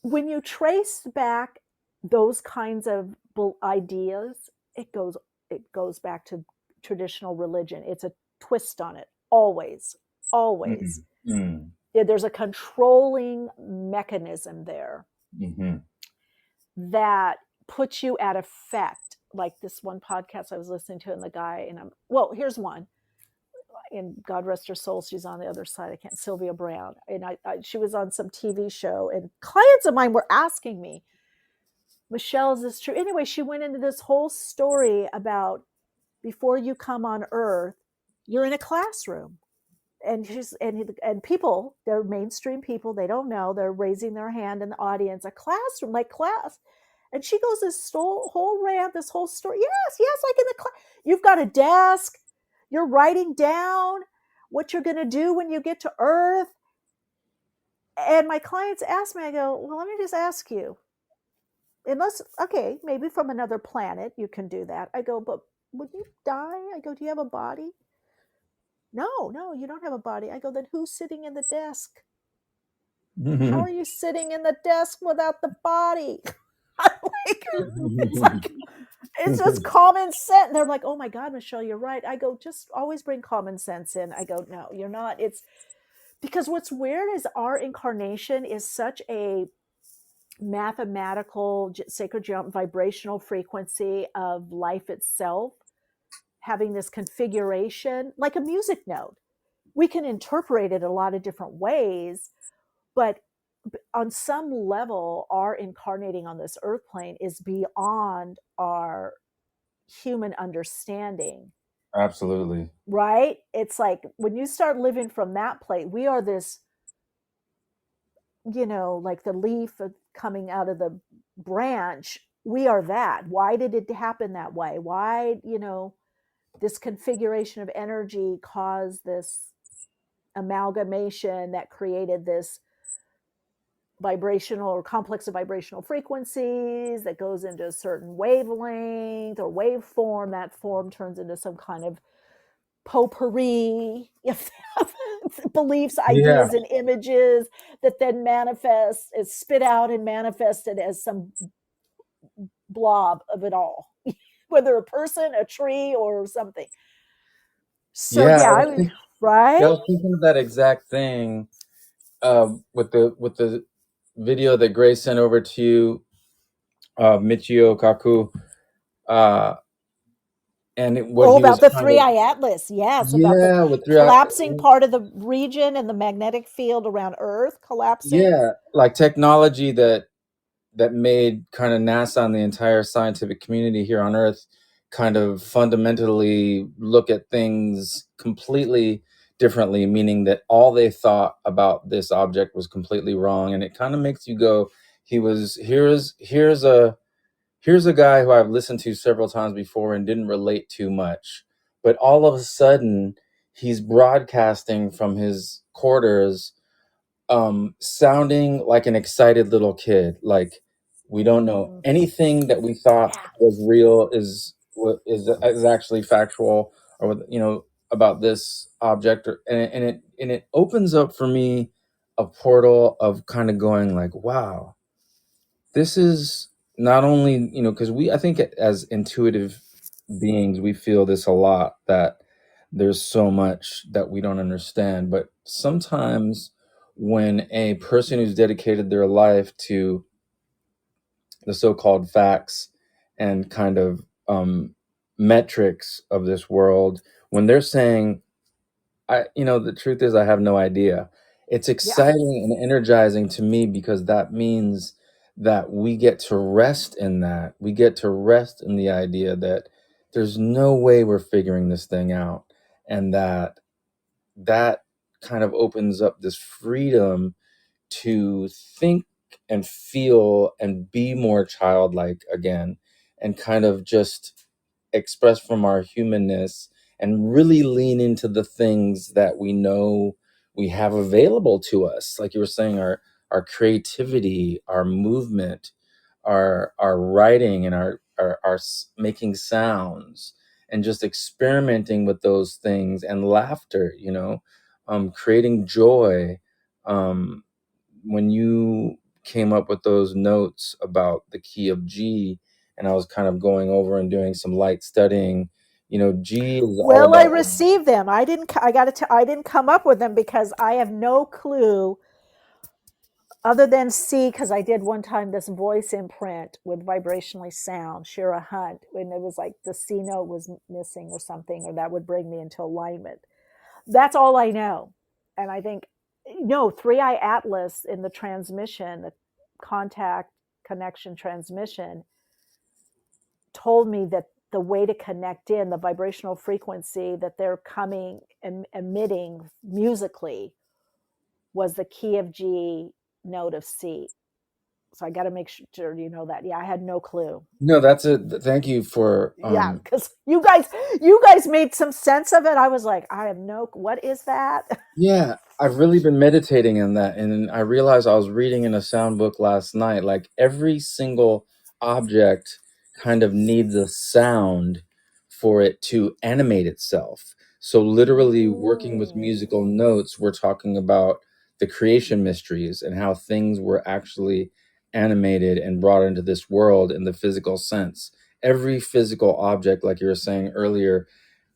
When you trace back those kinds of ideas, it goes back to traditional religion. It's a twist on it, always, always. mm, There's a controlling mechanism there hmm that puts you at effect. Like this one podcast I was listening to, and the guy, here's one, and God rest her soul, she's on the other side. I can't, Sylvia Brown. And she was on some TV show, and clients of mine were asking me, Michele, is this true? Anyway, she went into this whole story about before you come on Earth, you're in a classroom. And people, they're mainstream people, they don't know, they're raising their hand in the audience, a classroom, like class. And she goes this whole rant, this whole story. Yes, like in the class, you've got a desk, you're writing down what you're going to do when you get to Earth. And my clients ask me, I go, well, let me just ask you, unless, okay, maybe from another planet you can do that. I go, but would you die? I go, do you have a body? No, you don't have a body. I go, then who's sitting in the desk? How are you sitting in the desk without the body? It's just common sense. And they're like, oh my God, Michele, you're right. I go, just always bring common sense in. I go, no, you're not. It's because what's weird is our incarnation is such a mathematical, sacred vibrational frequency of life itself, having this configuration like a music note. We can interpret it a lot of different ways, but on some level, our incarnating on this earth plane is beyond our human understanding. Absolutely. Right? It's like when you start living from that plate, we are this, like the leaf coming out of the branch. We are that. Why did it happen that way? Why, this configuration of energy caused this amalgamation that created this vibrational or complex of vibrational frequencies that goes into a certain wavelength or waveform. That form turns into some kind of potpourri of beliefs, ideas, and images that then manifest, is spit out and manifested as some blob of it all, whether a person, a tree, or something. So right? I was thinking of that exact thing with the video that Grace sent over to you, Michio Kaku, and what he about was the 3I-Atlas, yes, about the with collapsing part of the region and the magnetic field around Earth collapsing. like technology that made kind of NASA and the entire scientific community here on Earth kind of fundamentally look at things completely differently, meaning that all they thought about this object was completely wrong. And it kind of makes you go, here's a guy who I've listened to several times before and didn't relate too much, but all of a sudden he's broadcasting from his quarters, sounding like an excited little kid. Like, we don't know anything that we thought was real is actually factual, or about this object, and it opens up for me a portal of kind of going like, wow, this is not only, because I think as intuitive beings, we feel this a lot, that there's so much that we don't understand. But sometimes when a person who's dedicated their life to the so-called facts and kind of metrics of this world, when they're saying, the truth is I have no idea, it's Yeah. exciting and energizing to me, because that means that we get to rest in that. We get to rest in the idea that there's no way we're figuring this thing out, and that kind of opens up this freedom to think and feel and be more childlike again, and kind of just express from our humanness and really lean into the things that we know we have available to us. Like you were saying, our creativity, our movement, our writing, and our making sounds, and just experimenting with those things, and laughter, creating joy. When you came up with those notes about the key of G, and I was kind of going over and doing some light studying, G is all Well, I about. received them. I didn't. I didn't come up with them because I have no clue other than C, because I did one time this voice imprint with vibrationally sound, Shira Hunt, when it was like the C note was missing or something, or that would bring me into alignment. That's all I know. And I think, 3I-Atlas in the transmission, the contact connection transmission, told me that the way to connect in the vibrational frequency that they're coming emitting musically was the key of G, note of C. So I got to make sure you know that. Yeah, I had no clue. No, that's it. Thank you for Yeah, because you guys made some sense of it. I was like, I have what is that? Yeah, I've really been meditating on that, and I realized I was reading in a sound book last night, like every single object kind of needs a sound for it to animate itself. So literally working with musical notes, we're talking about the creation mysteries and how things were actually animated and brought into this world in the physical sense. Every physical object, like you were saying earlier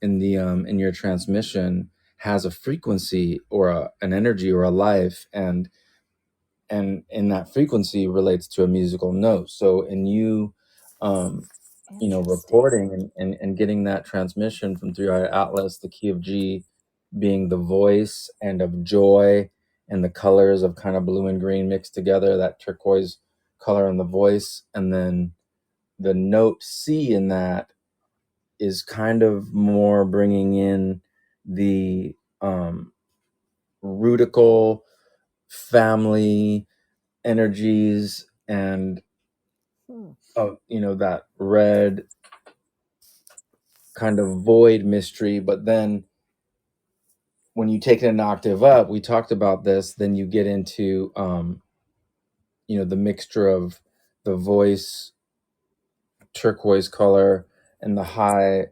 in the in your transmission, has a frequency or an energy or a life, and in that frequency relates to a musical note. So in you recording and getting that transmission from 3I-Atlas, the key of G being the voice and of joy, and the colors of kind of blue and green mixed together, that turquoise color in the voice, and then the note C in that is kind of more bringing in the rutical family energies, and that red kind of void mystery. But then when you take it an octave up, we talked about this, then you get into the mixture of the voice turquoise color and the high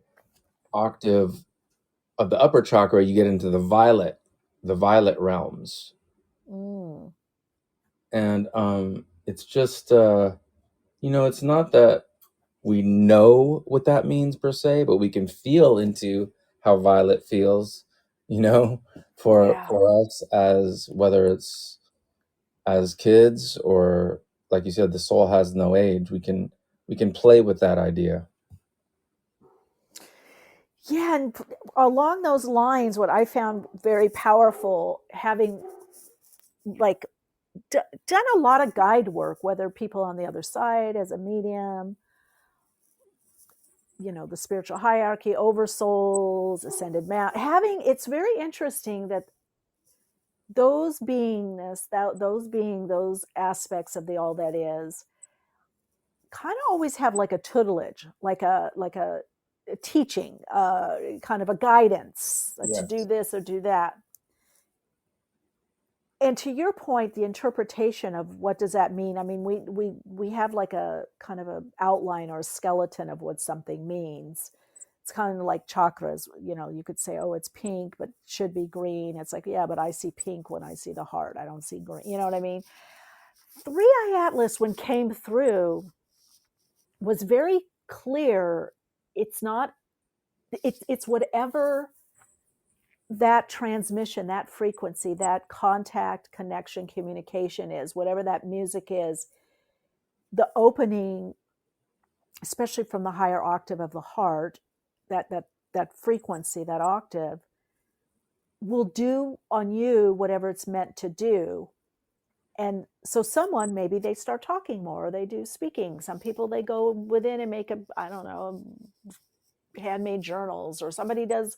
octave of the upper chakra. You get into the violet realms. And it's just it's not that we know what that means per se, but we can feel into how violet feels, for us, as whether it's as kids or, like you said, the soul has no age. We can play with that idea. Yeah, and along those lines, what I found very powerful, having like done a lot of guide work, whether people on the other side as a medium, the spiritual hierarchy, oversouls, ascended man, it's very interesting that those beingness, those aspects of the all that is, kind of always have like a tutelage, like a teaching, kind of a guidance to do this or do that. And to your point, the interpretation of what does that mean? I mean, we have like a kind of a outline or a skeleton of what something means. It's kind of like chakras. You could say, oh, it's pink, but should be green. It's like, yeah, but I see pink when I see the heart. I don't see green. You know what I mean? 3I-Atlas, when came through, was very clear. It's not. It's whatever that transmission, that frequency, that contact, connection, communication is, whatever that music is, the opening, especially from the higher octave of the heart, that frequency, that octave, will do on you whatever it's meant to do. And so someone, maybe they start talking more, or they do speaking. Some people, they go within and make I don't know, handmade journals, or somebody does,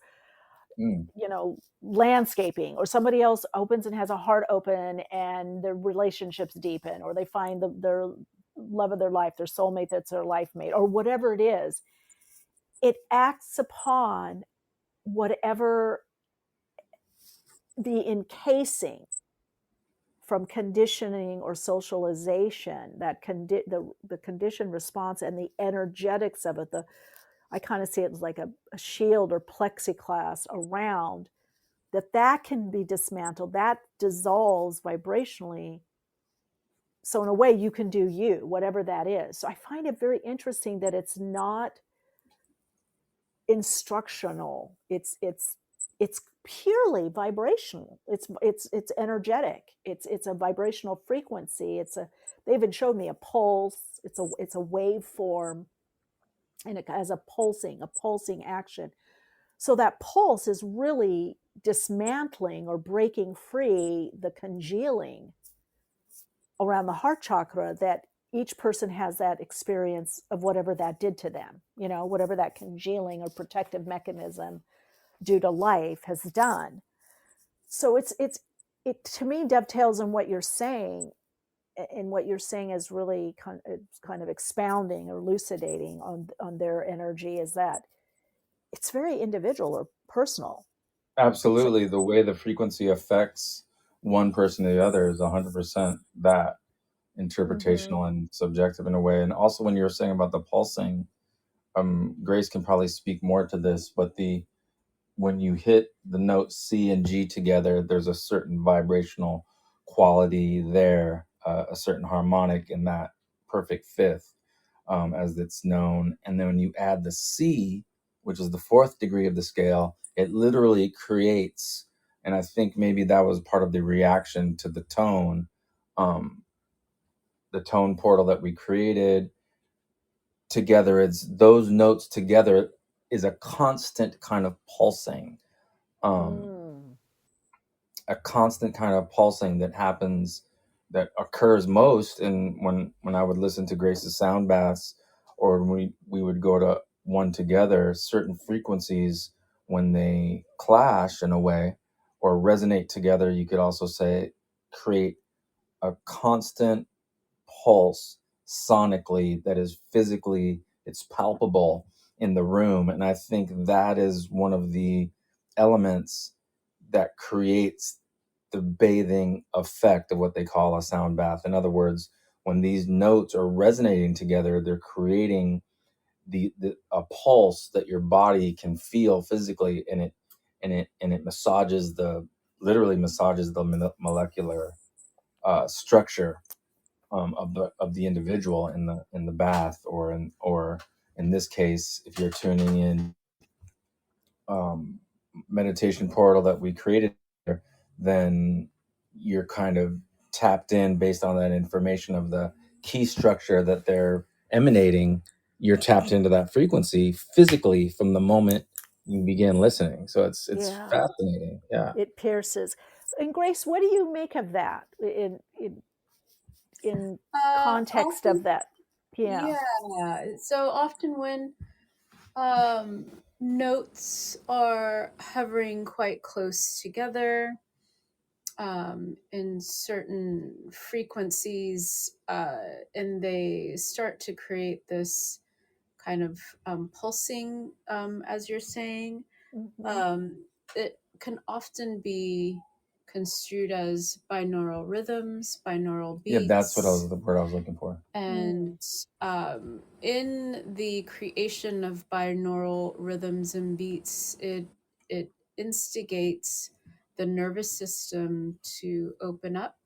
landscaping, or somebody else opens and has a heart open and their relationships deepen, or they find their love of their life, their soulmate that's their life mate, or whatever it is. It acts upon whatever the encasing from conditioning or socialization, that the conditioned response and the energetics of it. I kind of see it as like a shield or plexiglass around that can be dismantled, that dissolves vibrationally. So in a way, you can do you, whatever that is. So I find it very interesting that it's not instructional. It's purely vibrational. It's energetic. It's a vibrational frequency. They even showed me a pulse. It's a waveform, and it has a pulsing action. So that pulse is really dismantling or breaking free the congealing around the heart chakra, that each person has that experience of whatever that did to them, whatever that congealing or protective mechanism due to life has done. So it to me dovetails in what you're saying, and what you're saying is really kind of expounding or elucidating on their energy, is that it's very individual or personal. Absolutely. The way the frequency affects one person to the other is 100% that interpretational and subjective in a way. And also when you were saying about the pulsing, Grace can probably speak more to this, but when you hit the notes C and G together, there's a certain vibrational quality there, a certain harmonic in that perfect fifth, as it's known. And then when you add the C, which is the fourth degree of the scale, it literally creates, and I think maybe that was part of the reaction to the tone portal that we created together. It's those notes together is a constant kind of pulsing, a constant kind of pulsing that happens, that occurs most in when I would listen to Grace's sound baths, or when we would go to one together. Certain frequencies, when they clash in a way or resonate together, you could also say create a constant pulse sonically that is physically, it's palpable in the room. And I think that is one of the elements that creates the bathing effect of what they call a sound bath. In other words, when these notes are resonating together, they're creating a pulse that your body can feel physically, and it literally massages the molecular structure of the individual in the bath, or in this case, if you're tuning in meditation portal that we created, then you're kind of tapped in based on that information of the key structure that they're emanating. You're tapped into that frequency physically from the moment you begin listening. So it's fascinating. Yeah. It pierces. And Grace, what do you make of that in context Often, of that? yeah. So often when notes are hovering quite close together in certain frequencies, and they start to create this kind of pulsing, as you're saying, it can often be construed as binaural rhythms, binaural beats. Yeah, that's the word I was looking for. And in the creation of binaural rhythms and beats, it instigates the nervous system to open up,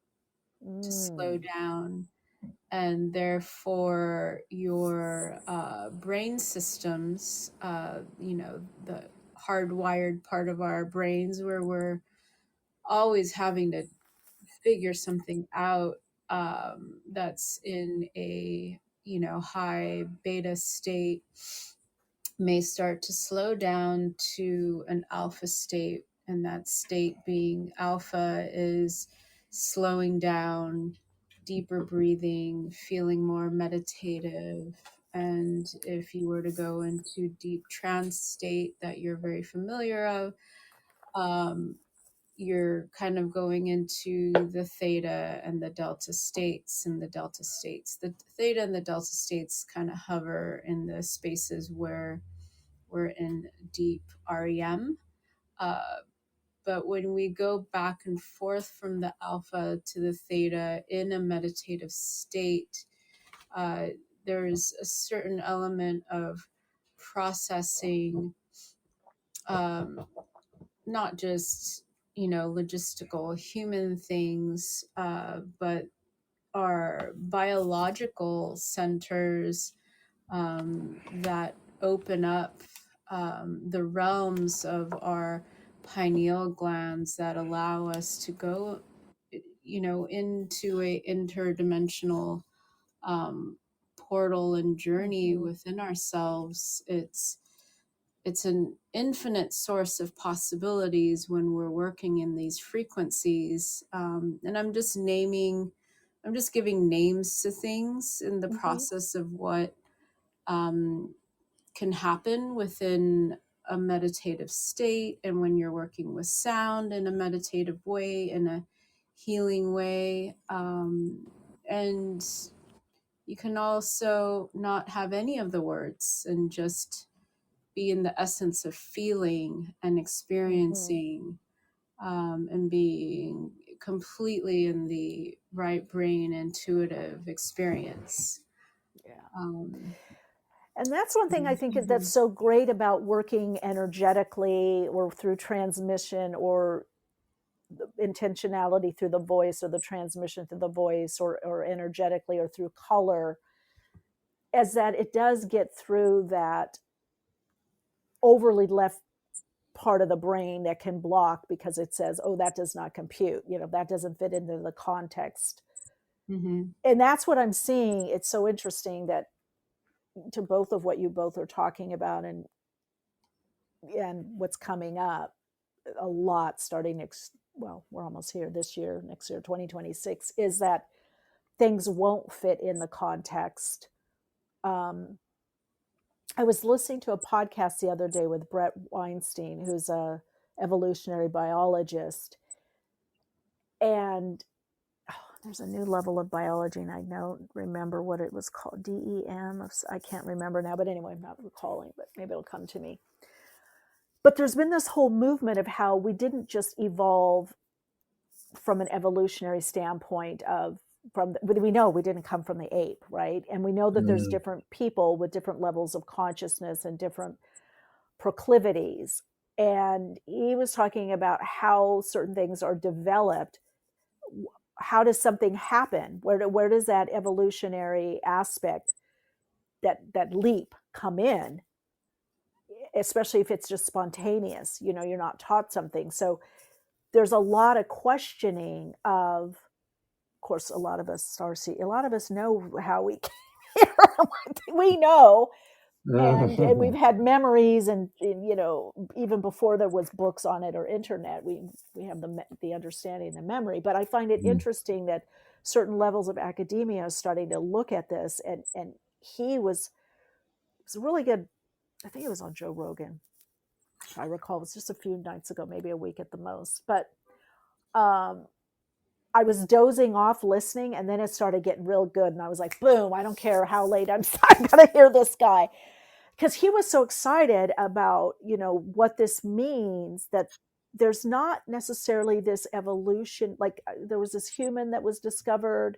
to slow down, and therefore your brain systems, the hardwired part of our brains where we're always having to figure something out, that's in a, high beta state, may start to slow down to an alpha state. And that state being alpha is slowing down, deeper breathing, feeling more meditative. And if you were to go into deep trance state that you're very familiar of, you're kind of going into the theta and the delta states. And the delta states, the theta and the delta states kind of hover in the spaces where we're in deep REM. But when we go back and forth from the alpha to the theta in a meditative state, there's a certain element of processing, not just, logistical human things, but our biological centers that open up the realms of our pineal glands that allow us to go, into a interdimensional portal and journey within ourselves. It's an infinite source of possibilities when we're working in these frequencies. And I'm just giving names to things in the process of what can happen within a meditative state. And when you're working with sound in a meditative way, in a healing way. And you can also not have any of the words and just be in the essence of feeling and experiencing, and being completely in the right brain intuitive experience. And that's one thing I think that's so great about working energetically or through transmission or intentionality through the voice, or the transmission through the voice, or energetically or through color, is that it does get through that overly left part of the brain that can block because it says, oh, that does not compute, that doesn't fit into the context. And that's what I'm seeing. It's so interesting that to both of what you both are talking about, and what's coming up, a lot starting we're almost here this year, next year, 2026, is that things won't fit in the context. I was listening to a podcast the other day with Brett Weinstein, who's a evolutionary biologist, and there's a new level of biology, and I don't remember what it was called, DEM. I can't remember now, but anyway, I'm not recalling, but maybe it'll come to me. But there's been this whole movement of how we didn't just evolve from an evolutionary standpoint we know we didn't come from the ape, right? And we know that there's different people with different levels of consciousness and different proclivities. And he was talking about how certain things are developed. How does something happen? Where does that evolutionary aspect, that leap, come in? Especially if it's just spontaneous, you're not taught something. So there's a lot of questioning of course, a lot of us know how we came here. We know, and we've had memories, and even before there was books on it or internet, we have the understanding, the memory. But I find it interesting that certain levels of academia are starting to look at this, and it was really good. I think it was on Joe Rogan, if I recall. It was just a few nights ago, maybe a week at the most. But I was dozing off listening, and then it started getting real good. And I was like, boom, I don't care how late I'm going to hear this guy. Because he was so excited about, what this means, that there's not necessarily this evolution. Like there was this human that was discovered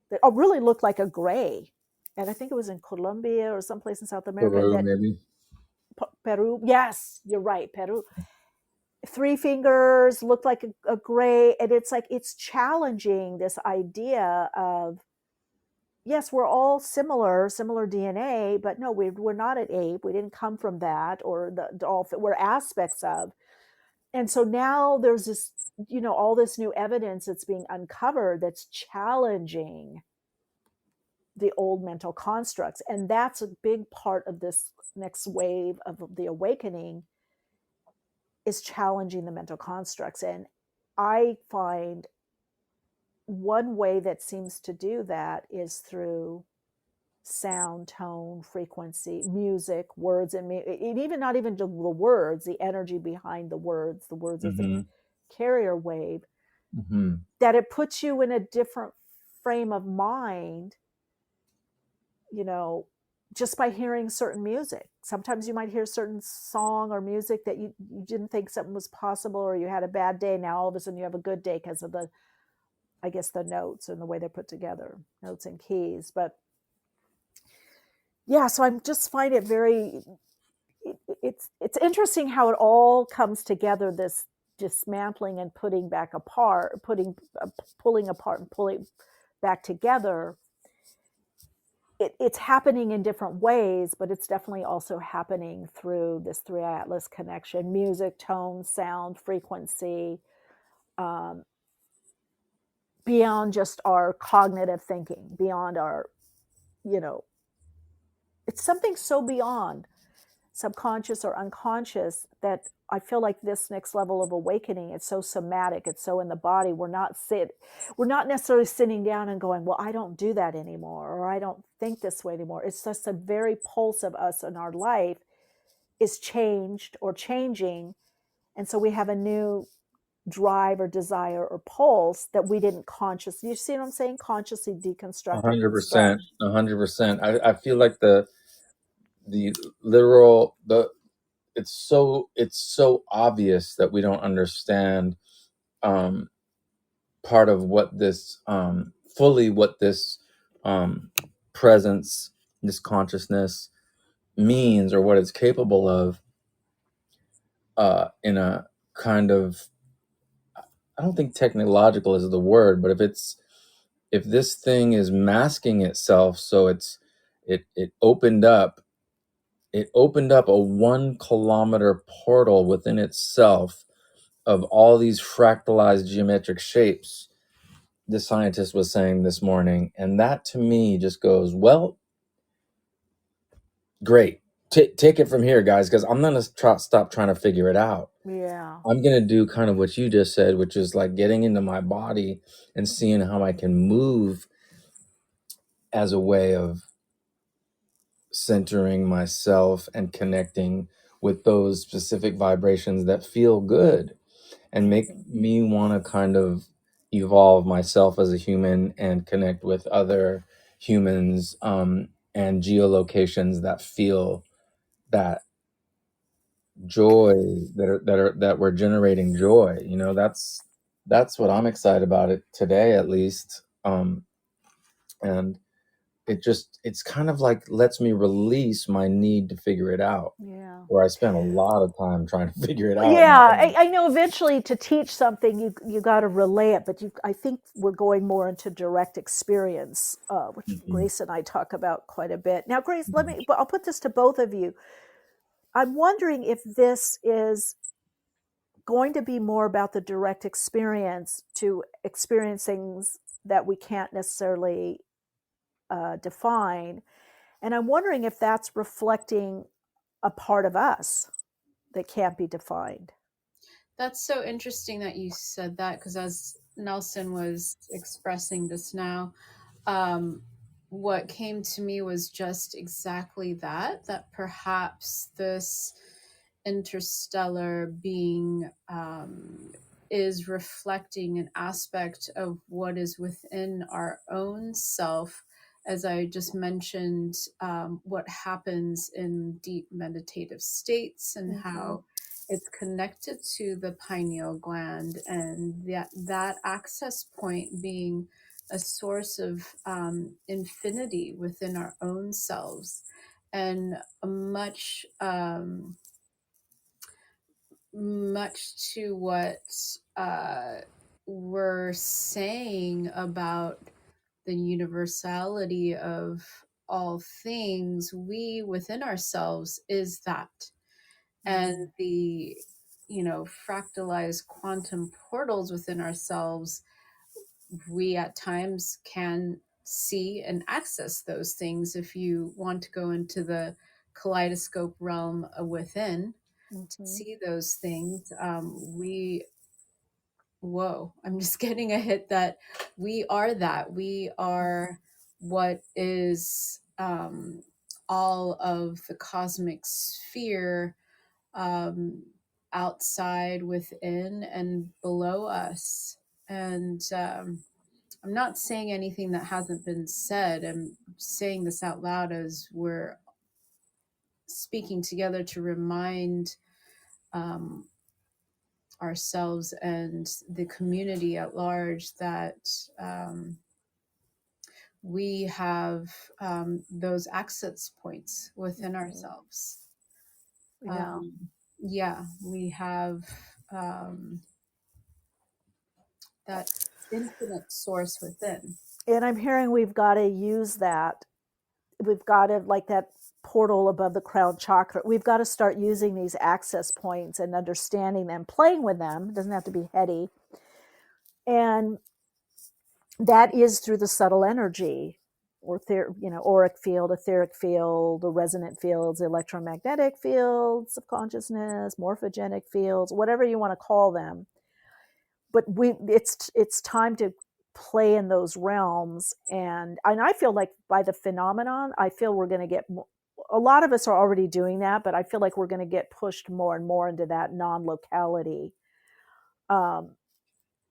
that really looked like a gray. And I think it was in Colombia or someplace in South America. Peru, maybe. Peru. Yes, you're right. Peru. 3 fingers, looked like a gray. And it's like, it's challenging this idea of yes, we're all similar DNA, but no, we're not an ape. We didn't come from that, or the dolphin. We're aspects of. And so now there's this, all this new evidence that's being uncovered that's challenging the old mental constructs. And that's a big part of this next wave of the awakening, is challenging the mental constructs. And I find one way that seems to do that is through sound, tone, frequency, music, words, and even not even the words, the energy behind the words as a carrier wave, that it puts you in a different frame of mind, just by hearing certain music. Sometimes you might hear certain song or music that you didn't think something was possible, or you had a bad day. Now all of a sudden you have a good day because of the notes and the way they're put together, notes and keys. But yeah, so I just find it it's interesting how it all comes together, this dismantling and putting back apart, pulling apart and pulling back together. It's happening in different ways, but it's definitely also happening through this 3I-Atlas connection: music, tone, sound, frequency, beyond just our cognitive thinking, beyond our, it's something so beyond subconscious or unconscious, that I feel like this next level of awakening, it's so somatic, it's so in the body. We're not necessarily sitting down and going, well, I don't do that anymore, or I don't think this way anymore. It's just a very pulse of us in our life is changed or changing. And so we have a new drive or desire or pulse that we didn't consciously, you see what I'm saying? Consciously deconstruct. 100%. 100%. I feel like the literal, it's so obvious that we don't understand part of what this fully what this presence, this consciousness means, or what it's capable of, in a kind of, I don't think technological is the word, but if this thing is masking itself, so it opened up a 1 kilometer portal within itself of all these fractalized geometric shapes, the scientist was saying this morning. And that to me just goes, well, great. Take it from here, guys, because I'm going to stop trying to figure it out. Yeah. I'm going to do kind of what you just said, which is like getting into my body and seeing how I can move as a way of centering myself and connecting with those specific vibrations that feel good and make me want to kind of evolve myself as a human and connect with other humans, and geolocations that feel that joy, that we're generating joy. That's what I'm excited about it today, at least. And it's kind of like lets me release my need to figure it out. Yeah. Where I spent a lot of time trying to figure it out. Yeah, I know eventually to teach something, you got to relay it, but I think we're going more into direct experience, which Grace and I talk about quite a bit. Now, Grace, I'll put this to both of you. I'm wondering if this is going to be more about the direct experience, to experience things that we can't necessarily define. And I'm wondering if that's reflecting a part of us that can't be defined. That's so interesting that you said that, because as Nelson was expressing just now, what came to me was just exactly that perhaps this interstellar being is reflecting an aspect of what is within our own self. As I just mentioned, what happens in deep meditative states and how it's connected to the pineal gland, and that access point being a source of infinity within our own selves, and much to what we're saying about the universality of all things, we within ourselves is that. And the, fractalized quantum portals within ourselves, we at times can see and access those things. If you want to go into the kaleidoscope realm within to see those things, I'm just getting a hit that we are that. We are what is all of the cosmic sphere, outside, within, and below us. And I'm not saying anything that hasn't been said. I'm saying this out loud as we're speaking together to remind ourselves and the community at large that we have those access points within ourselves. We have that infinite source within. And I'm hearing we've got to use that. We've got to, like that portal above the crown chakra, we've got to start using these access points and understanding them, playing with them. It doesn't have to be heady. And that is through the subtle energy, or auric field, etheric field, the resonant fields, electromagnetic fields of consciousness, morphogenic fields, whatever you want to call them. But it's time to play in those realms, and I feel like by the phenomenon, I feel we're going to get a lot of us are already doing that, but I feel like we're going to get pushed more and more into that non-locality.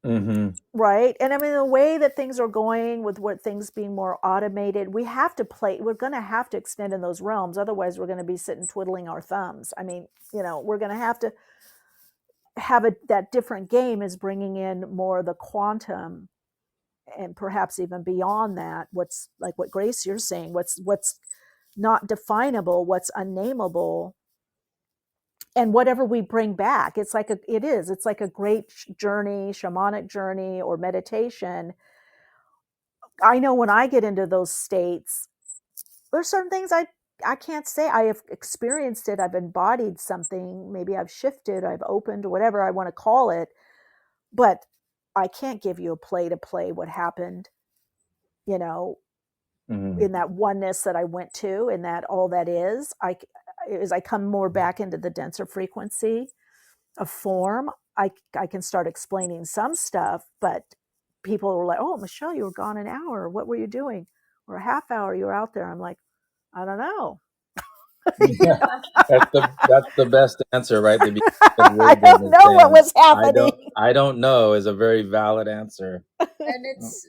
Right. And I mean, the way that things are going with what things being more automated, we're going to have to extend in those realms. Otherwise we're going to be sitting twiddling our thumbs. I mean, we're going to have that different game is bringing in more of the quantum, and perhaps even beyond that, what's like what Grace, you're saying, what's not definable, what's unnameable. And whatever we bring back, it's like a great journey, shamanic journey, or meditation. I know when I get into those states, there's certain things I can't say. I have experienced it. I've embodied something. Maybe I've shifted, I've opened, whatever I want to call it. But I can't give you a play-to-play what happened, in that oneness that I went to, and that all that is. As I come more back into the denser frequency of form, I can start explaining some stuff, but people were like, "Oh, Michele, you were gone an hour. What were you doing?" Or a half hour you were out there. I'm like, I don't know. That's the best answer, right? I don't know what was happening. I don't know is a very valid answer. And it's,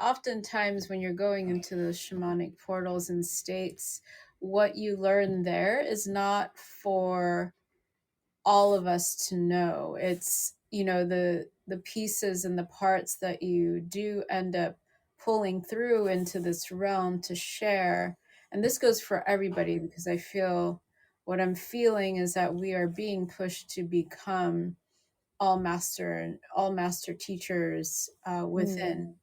oftentimes when you're going into those shamanic portals and states, what you learn there is not for all of us to know. It's, the pieces and the parts that you do end up pulling through into this realm to share. And this goes for everybody, because I feel what I'm feeling is that we are being pushed to become all master teachers within.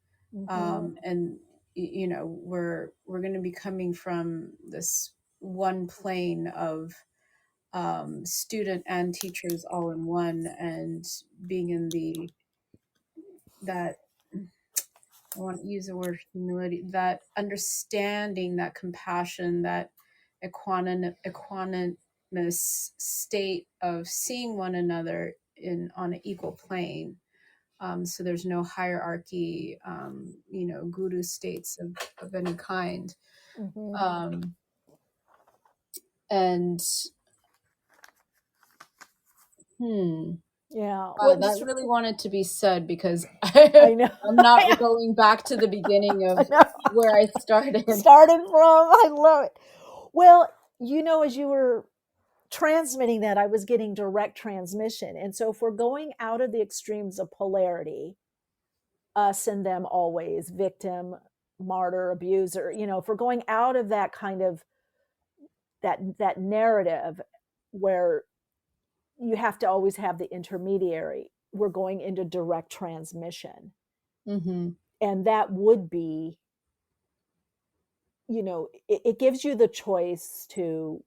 And we're going to be coming from this one plane of student and teachers all in one, and being in that, I want to use the word humility, that understanding, that compassion, that equanimous state of seeing one another on an equal plane. So there's no hierarchy, guru states of any kind. And yeah, that really wanted to be said, because I know. I'm not going back to the beginning of where I started from. I love it. Well, as you were transmitting that, I was getting direct transmission. And so if we're going out of the extremes of polarity, us and them always, victim, martyr, abuser, if we're going out of that kind of that narrative where you have to always have the intermediary, we're going into direct transmission. And that would be it gives you the choice to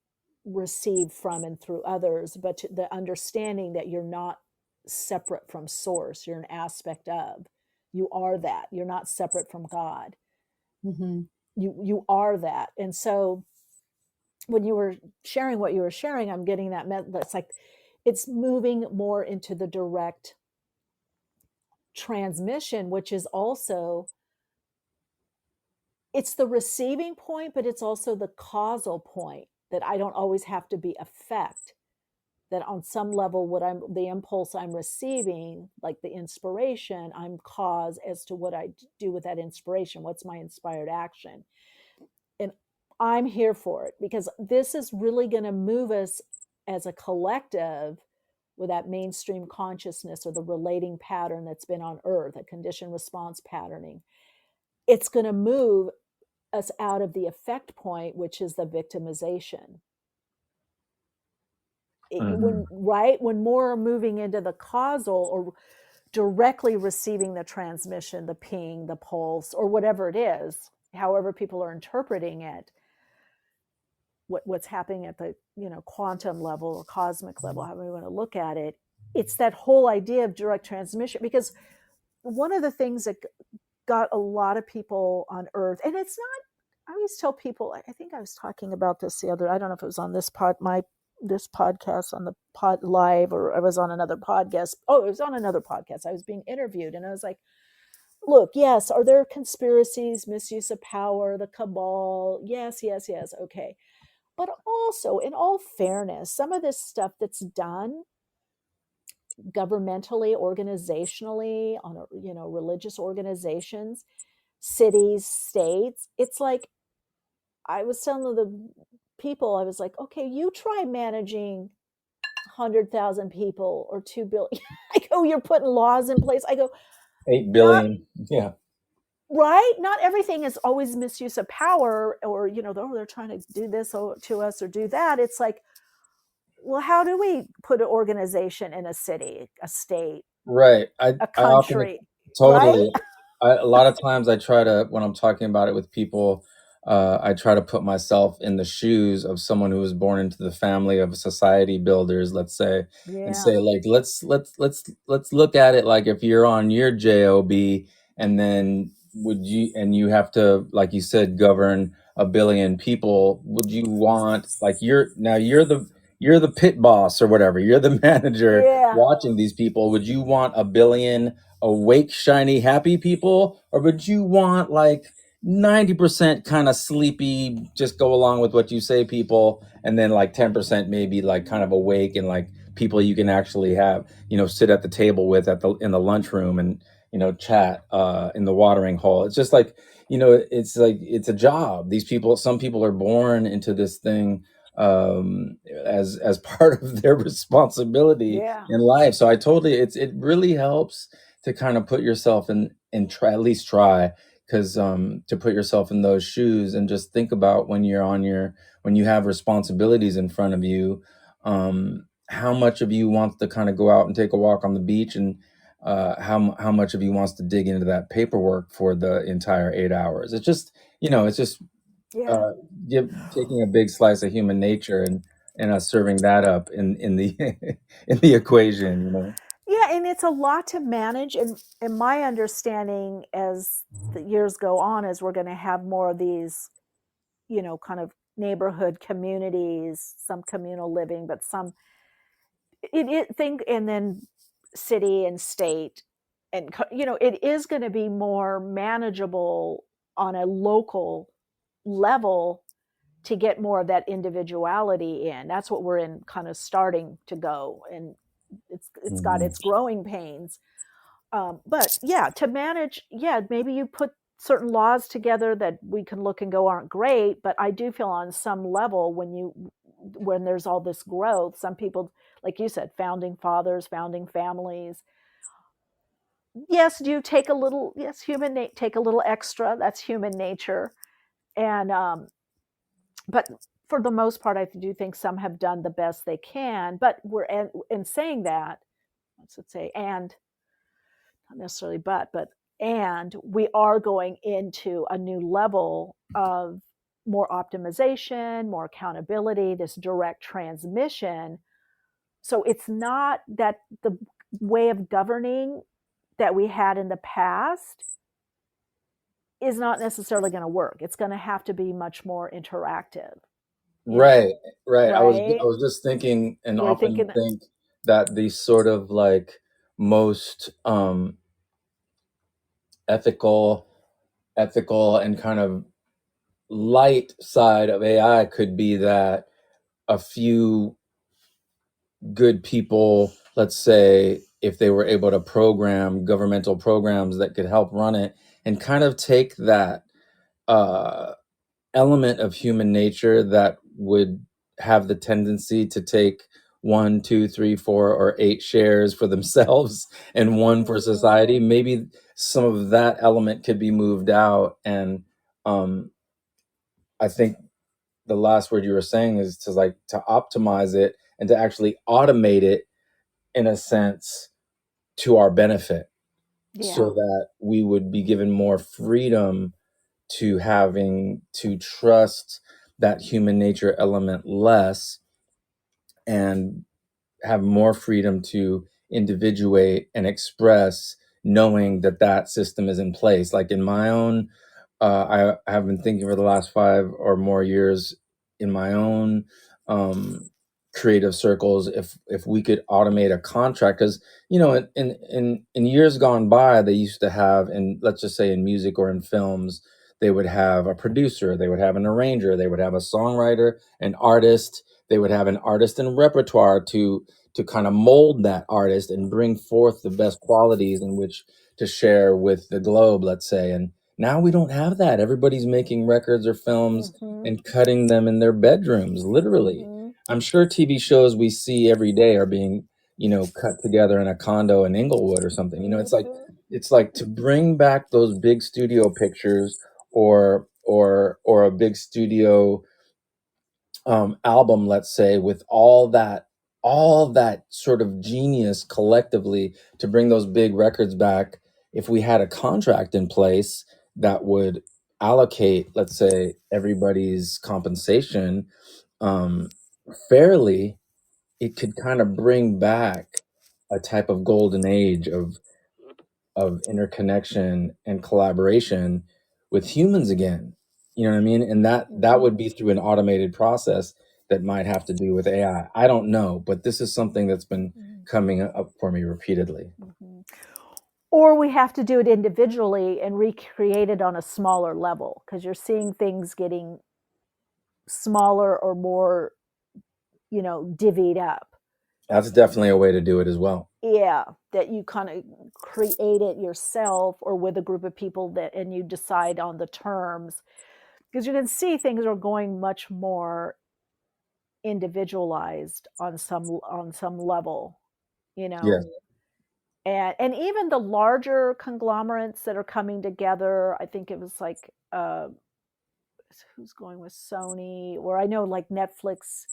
receive from and through others, but the understanding that you're not separate from source, you're an aspect of. You are that. You're not separate from God. Mm-hmm. You are that. And so when you were sharing what you were sharing, I'm getting that's like it's moving more into the direct transmission, which is also, it's the receiving point, but it's also the causal point, that I don't always have to be effect. That on some level, the impulse I'm receiving, like the inspiration, I'm cause as to what I do with that inspiration. What's my inspired action? And I'm here for it, because this is really going to move us as a collective with that mainstream consciousness, or the relating pattern that's been on Earth, a conditioned response patterning. It's going to move us out of the effect point, which is the victimization. Mhm. When more are moving into the causal, or directly receiving the transmission, the ping, the pulse, or whatever it is, however people are interpreting it, what's happening at the quantum level or cosmic level, however we want to look at it, it's that whole idea of direct transmission. Because one of the things that got a lot of people on Earth, and it's not, I always tell people, I think I was talking about this I don't know if it was on this podcast on the pod live, or I was on another podcast. Oh, it was on another podcast. I was being interviewed, and I was like, look, yes, are there conspiracies, misuse of power, the cabal? Yes. Okay. But also, in all fairness, some of this stuff that's done governmentally, organizationally, on religious organizations, cities, states, it's like, I was telling the people, I was like, okay, you try managing 100,000 people or 2 billion. I go, you're putting laws in place. I go, 8 not billion. Yeah. right. Not everything is always misuse of power, or, they're trying to do this to us or do that. It's like, well, how do we put an organization in a city, a state, Right. a I often country, right? totally. A lot of times I try to, when I'm talking about it with people, I try to put myself in the shoes of someone who was born into the family of society builders, let's say, and Yeah. say, like, let's look at it like, if you're on your job, and then and you have to, like you said, govern a billion people, would you want, like, you're the pit boss or whatever, you're the manager Yeah. watching these people, would you want a billion awake, shiny, happy people, or would you want like 90% kind of sleepy, just go along with what you say people, and then like 10% maybe like kind of awake, and like people you can actually have, sit at the table with in the lunchroom, and chat in the watering hole. It's just like, it's like, it's a job. Some people are born into this thing, as part of their responsibility Yeah. in life. So it really helps to kind of put yourself in, and try, at least try, because to put yourself in those shoes, and just think about when you have responsibilities in front of you, how much of you wants to kind of go out and take a walk on the beach, and how much of you wants to dig into that paperwork for the entire 8 hours. It's just Yeah. uh, taking a big slice of human nature, and us serving that up in the in the equation. Yeah, and it's a lot to manage. And my understanding, as the years go on, is we're going to have more of these, kind of neighborhood communities, some communal living, but some and then city and state, and it is going to be more manageable on a local level, to get more of that individuality in. That's what we're in, kind of starting to go, and it's got its growing pains. But yeah, to manage, yeah, maybe you put certain laws together that we can look and go aren't great, but I do feel on some level, when there's all this growth, some people, like you said, founding fathers, founding families, yes, do take a little, yes, take a little extra. That's human nature. And but for the most part, I do think some have done the best they can. But we're in saying that, let's say, and not necessarily but and we are going into a new level of more optimization, more accountability, this direct transmission. So it's not that the way of governing that we had in the past is not necessarily going to work. It's going to have to be much more interactive. Right, right. I Right? was just thinking, and You're often thinking, think that the sort of like most ethical and kind of light side of AI could be that a few good people, let's say, if they were able to program governmental programs that could help run it and kind of take that element of human nature that would have the tendency to take 1, 2, 3, 4, or 8 shares for themselves and one for society. Maybe some of that element could be moved out. And I think the last word you were saying is to optimize it and to actually automate it in a sense to our benefit, so that we would be given more freedom to having to trust that human nature element less and have more freedom to individuate and express, knowing that that system is in place. Like in my own, I have been thinking for the last 5 or more years in my own creative circles, if we could automate a contract, because in years gone by, they used to have, and let's just say in music or in films, they would have a producer, they would have an arranger, they would have a songwriter, an artist, they would have an artist and repertoire to kind of mold that artist and bring forth the best qualities in which to share with the globe, let's say. And now we don't have that. Everybody's making records or films and cutting them in their bedrooms, literally. I'm sure TV shows we see every day are being, cut together in a condo in Inglewood or something. It's like to bring back those big studio pictures or a big studio album, let's say, with all that sort of genius collectively, to bring those big records back. If we had a contract in place that would allocate, let's say, everybody's compensation fairly, it could kind of bring back a type of golden age of interconnection and collaboration with humans again. You know what I mean? And that would be through an automated process that might have to do with AI. I don't know, but this is something that's been coming up for me repeatedly. Or we have to do it individually and recreate it on a smaller level, because you're seeing things getting smaller or more, divvied up. That's definitely a way to do it as well. Yeah, that you kind of create it yourself or with a group of people and you decide on the terms, because you can see things are going much more individualized on some level, Yes. and even the larger conglomerates that are coming together. I think it was like who's going with Sony, or I know like Netflix.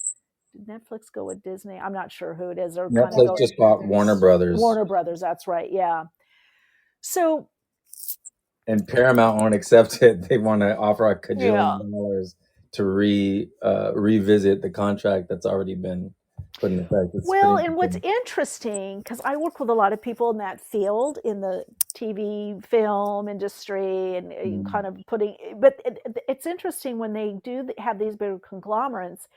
Did Netflix go with Disney? I'm not sure who it is. Or Netflix just bought Warner Brothers. Warner Brothers, that's right. Yeah. So. And Paramount won't accept it. They want to offer a cajillion dollars to revisit the contract that's already been put in effect. Well, and what's interesting, because I work with a lot of people in that field, in the TV film industry, and kind of but it's interesting when they do have these big conglomerates,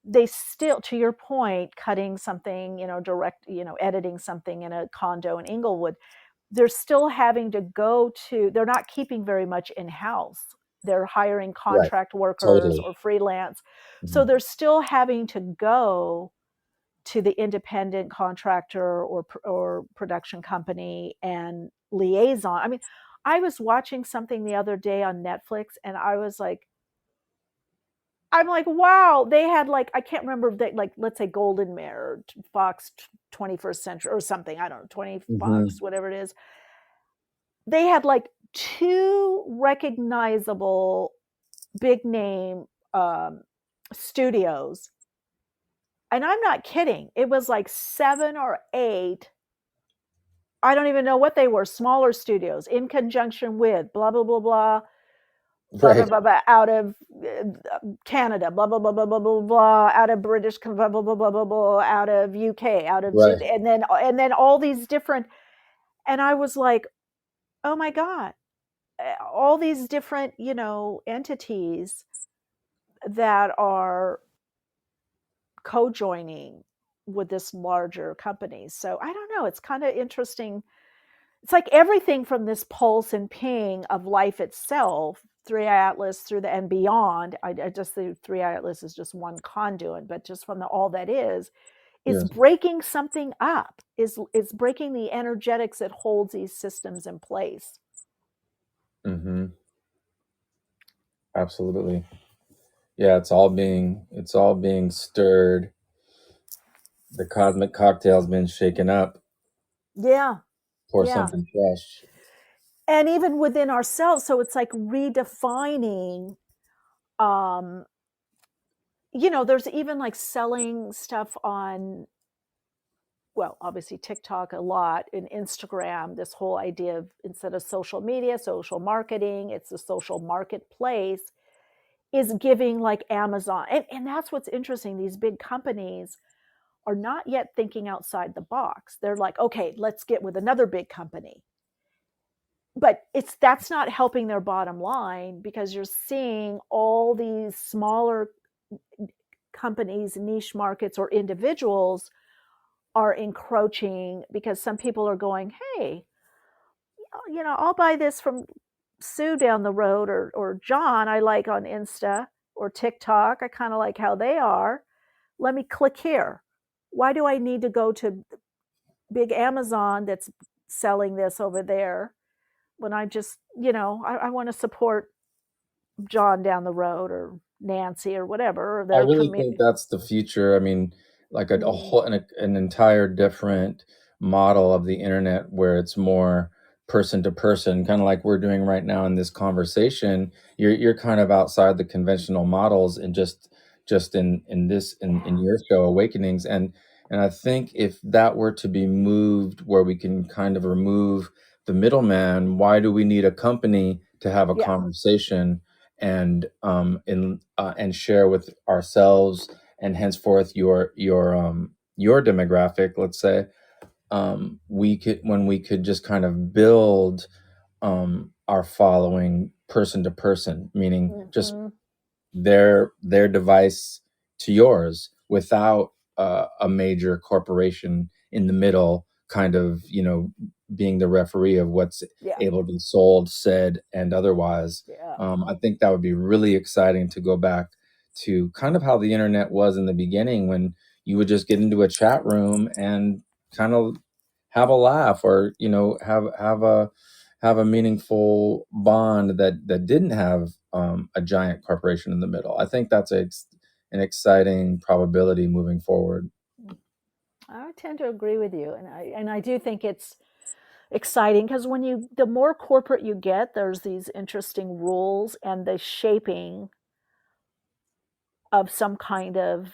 they still, to your point, cutting something, direct, editing something in a condo in Inglewood, they're still having to they're not keeping very much in-house. They're hiring contract workers or freelance. So they're still having to go to the independent contractor or production company and liaison. I mean, I was watching something the other day on Netflix, and I'm like, wow, they had I can't remember, let's say Golden Mare, Fox 21st Century or something, I don't know, 20 Fox, whatever it is. They had 2 recognizable big name studios. And I'm not kidding. It was 7 or 8. I don't even know what they were, smaller studios in conjunction with blah, blah, blah, blah, blah blah Right. blah blah out of Canada, blah blah blah blah blah blah blah out of British, blah blah blah blah blah blah out of UK, out of Right. and then all these different, and I was like, oh my god, all these different entities that are co-joining with this larger company. So I don't know. It's kind of interesting. It's like everything from this pulse and ping of life itself, 3I-Atlas through the and beyond. I just think 3I-Atlas is just one conduit, but just from all that is Yes. breaking something up, is breaking the energetics that holds these systems in place. Mm-hmm. Absolutely. Yeah, it's all being stirred. The cosmic cocktail's been shaken up. Yeah. Pour Yeah. something fresh. And even within ourselves, so it's like redefining there's even like selling stuff on, well, obviously TikTok a lot, and Instagram, this whole idea of instead of social media, social marketing, it's a social marketplace, is giving like Amazon. And that's what's interesting. These big companies are not yet thinking outside the box. They're like, okay, let's get with another big company. But that's not helping their bottom line, because you're seeing all these smaller companies, niche markets, or individuals are encroaching, because some people are going, hey, I'll buy this from Sue down the road, or John I like on Insta or TikTok. I kind of like how they are. Let me click here. Why do I need to go to big Amazon that's selling this over there when I just, I want to support John down the road, or Nancy, or whatever, or I their really think community. that's the future. I mean, like a whole an entire different model of the internet where it's more person to person, kind of like we're doing right now in this conversation. You're kind of outside the conventional models, and just in your show Awakenings, and I think if that were to be moved where we can kind of remove the middleman, why do we need a company to have a Yeah. conversation and and share with ourselves, and henceforth your demographic, let's say, we could just kind of build our following person to person, meaning just Mhm. their device to yours without a major corporation in the middle, kind of being the referee of what's Yeah. able to be sold, said, and otherwise. Yeah. I think that would be really exciting to go back to kind of how the internet was in the beginning, when you would just get into a chat room and kind of have a laugh, or have a meaningful bond that didn't have a giant corporation in the middle. I think that's an exciting probability moving forward. I tend to agree with you, and I do think it's exciting, because the more corporate you get, there's these interesting rules and the shaping of some kind of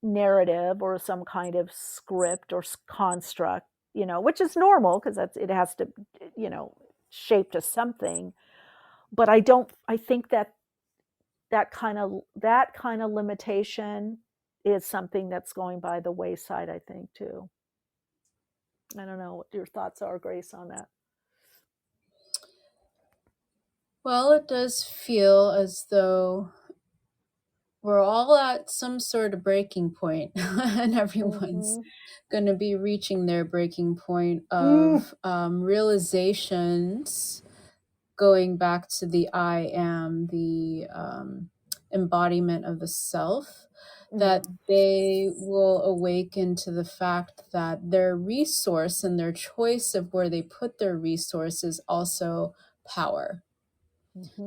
narrative, or some kind of script or construct, which is normal, because it has to, shape to something. But I think that kind of limitation is something that's going by the wayside, I think, too. I don't know what your thoughts are, Grace, on that. Well, it does feel as though we're all at some sort of breaking point, and everyone's going to be reaching their breaking point of realizations, going back to the I am, the embodiment of the self, that they will awaken to the fact that their resource and their choice of where they put their resource is also power.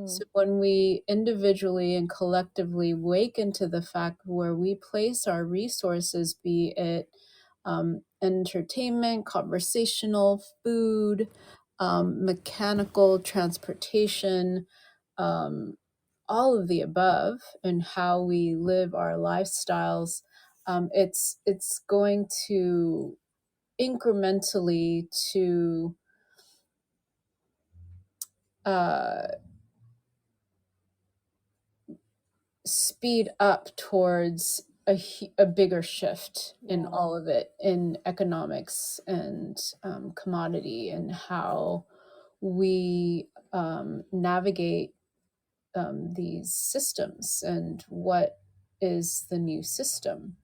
So when we individually and collectively awaken to the fact where we place our resources, be it entertainment, conversational, food, mechanical, transportation, all of the above, and how we live our lifestyles, it's going to incrementally to speed up towards a bigger shift in Yeah. all of it, in economics and commodity, and how we navigate these systems and what is the new system.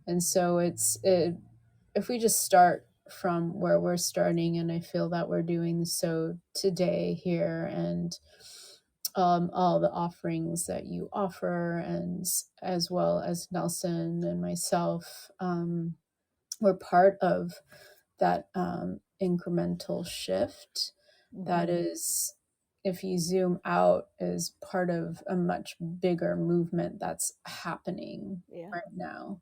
And so if we just start from where we're starting, and I feel that we're doing so today here, and all the offerings that you offer, and as well as Nelson and myself, we're part of that incremental shift that is, if you zoom out, is part of a much bigger movement that's happening right now.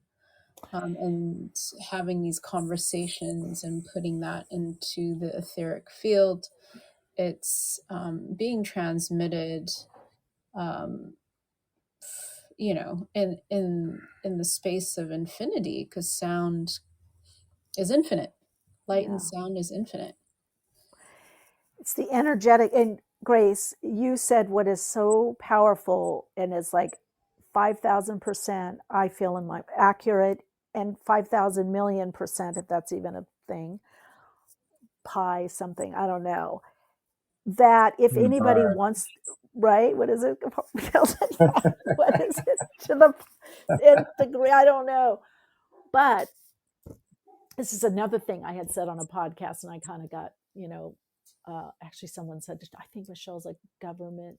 And having these conversations and putting that into the etheric field, it's being transmitted, in the space of infinity, because sound is infinite. Light and sound is infinite. It's the energetic. And Grace, you said what is so powerful, and it's like 5,000%, I feel, in my accurate, and 5,000 million%, if that's even a thing, pi something, I don't know, that if anybody wants, right, what is it? What is it? To the nth degree, I don't know. But this is another thing I had said on a podcast, and I kind of got, actually someone said, I think Michelle's like government,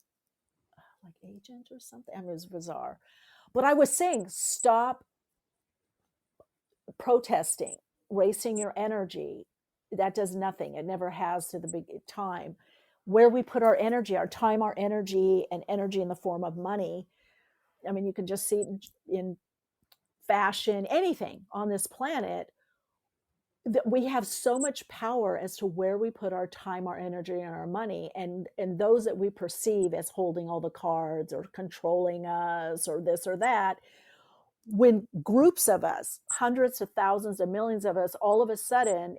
like agent or something. I mean, it was bizarre. But I was saying, stop protesting, racing your energy. That does nothing. It never has to the big time. Where we put our energy, our time, our energy, and energy in the form of money. I mean, you can just see it in fashion, anything on this planet. That we have so much power as to where we put our time, our energy, and our money, and those that we perceive as holding all the cards or controlling us or this or that. When groups of us, hundreds of thousands of millions of us, all of a sudden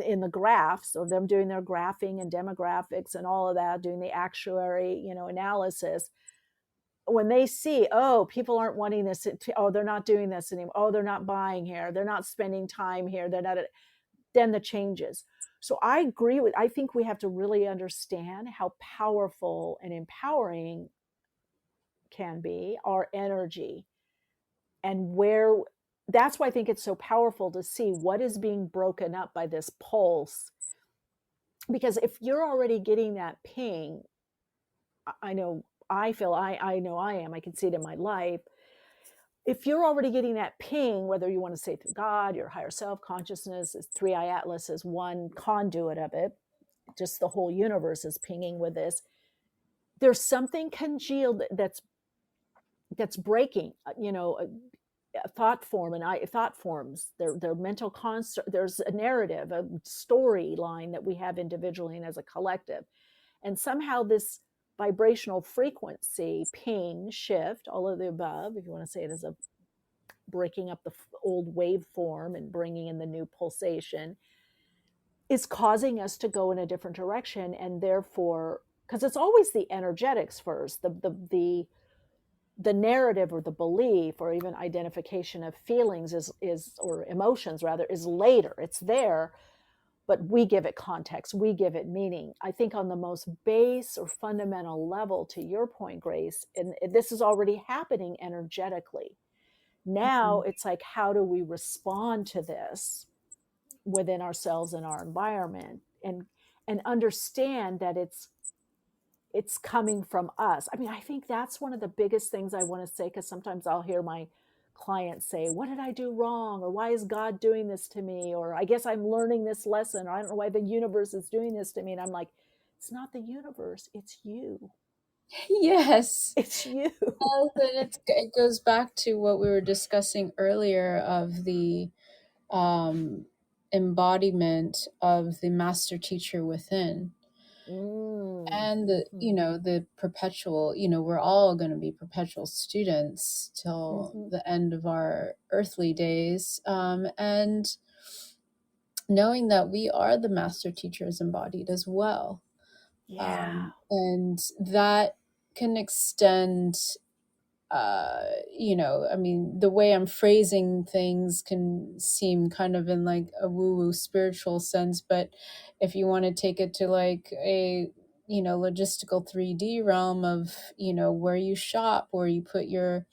in the graphs of them doing their graphing and demographics and all of that, doing the actuary, analysis, when they see, oh, people aren't wanting this, they're not doing this anymore, oh, they're not buying here, they're not spending time here, they're not, then the changes. So I think we have to really understand how powerful and empowering can be our energy, and where, that's why I think it's so powerful to see what is being broken up by this pulse. Because if you're already getting that ping, I know I am, I can see it in my life. If you're already getting that ping, whether you want to say through God, your higher self, consciousness, is 3I-Atlas is one conduit of it. Just the whole universe is pinging with this. There's something congealed that's breaking, thought forms, their mental construct. There's a narrative, a storyline that we have individually and as a collective. And somehow this vibrational frequency, ping, shift, all of the above, if you want to say it as a breaking up the old waveform and bringing in the new pulsation, is causing us to go in a different direction. And therefore, because it's always the energetics first, the narrative or the belief or even identification of feelings is or emotions rather, is later. It's there, but we give it context, we give it meaning. I think on the most base or fundamental level, to your point, Grace, and this is already happening energetically. Now it's like, how do we respond to this within ourselves and our environment, and understand that it's coming from us. I mean, I think that's one of the biggest things I want to say, because sometimes I'll hear my clients say, what did I do wrong? Or why is God doing this to me? Or I guess I'm learning this lesson, or I don't know why the universe is doing this to me. And I'm like, it's not the universe, it's you. Yes. It's you. And it goes back to what we were discussing earlier of the embodiment of the master teacher within. And the perpetual, we're all going to be perpetual students till the end of our earthly days, and knowing that we are the master teachers embodied as well. And that can extend I mean, the way I'm phrasing things can seem kind of in like a woo-woo spiritual sense, but if you want to take it to like a, logistical 3D realm of, where you shop, where you put your,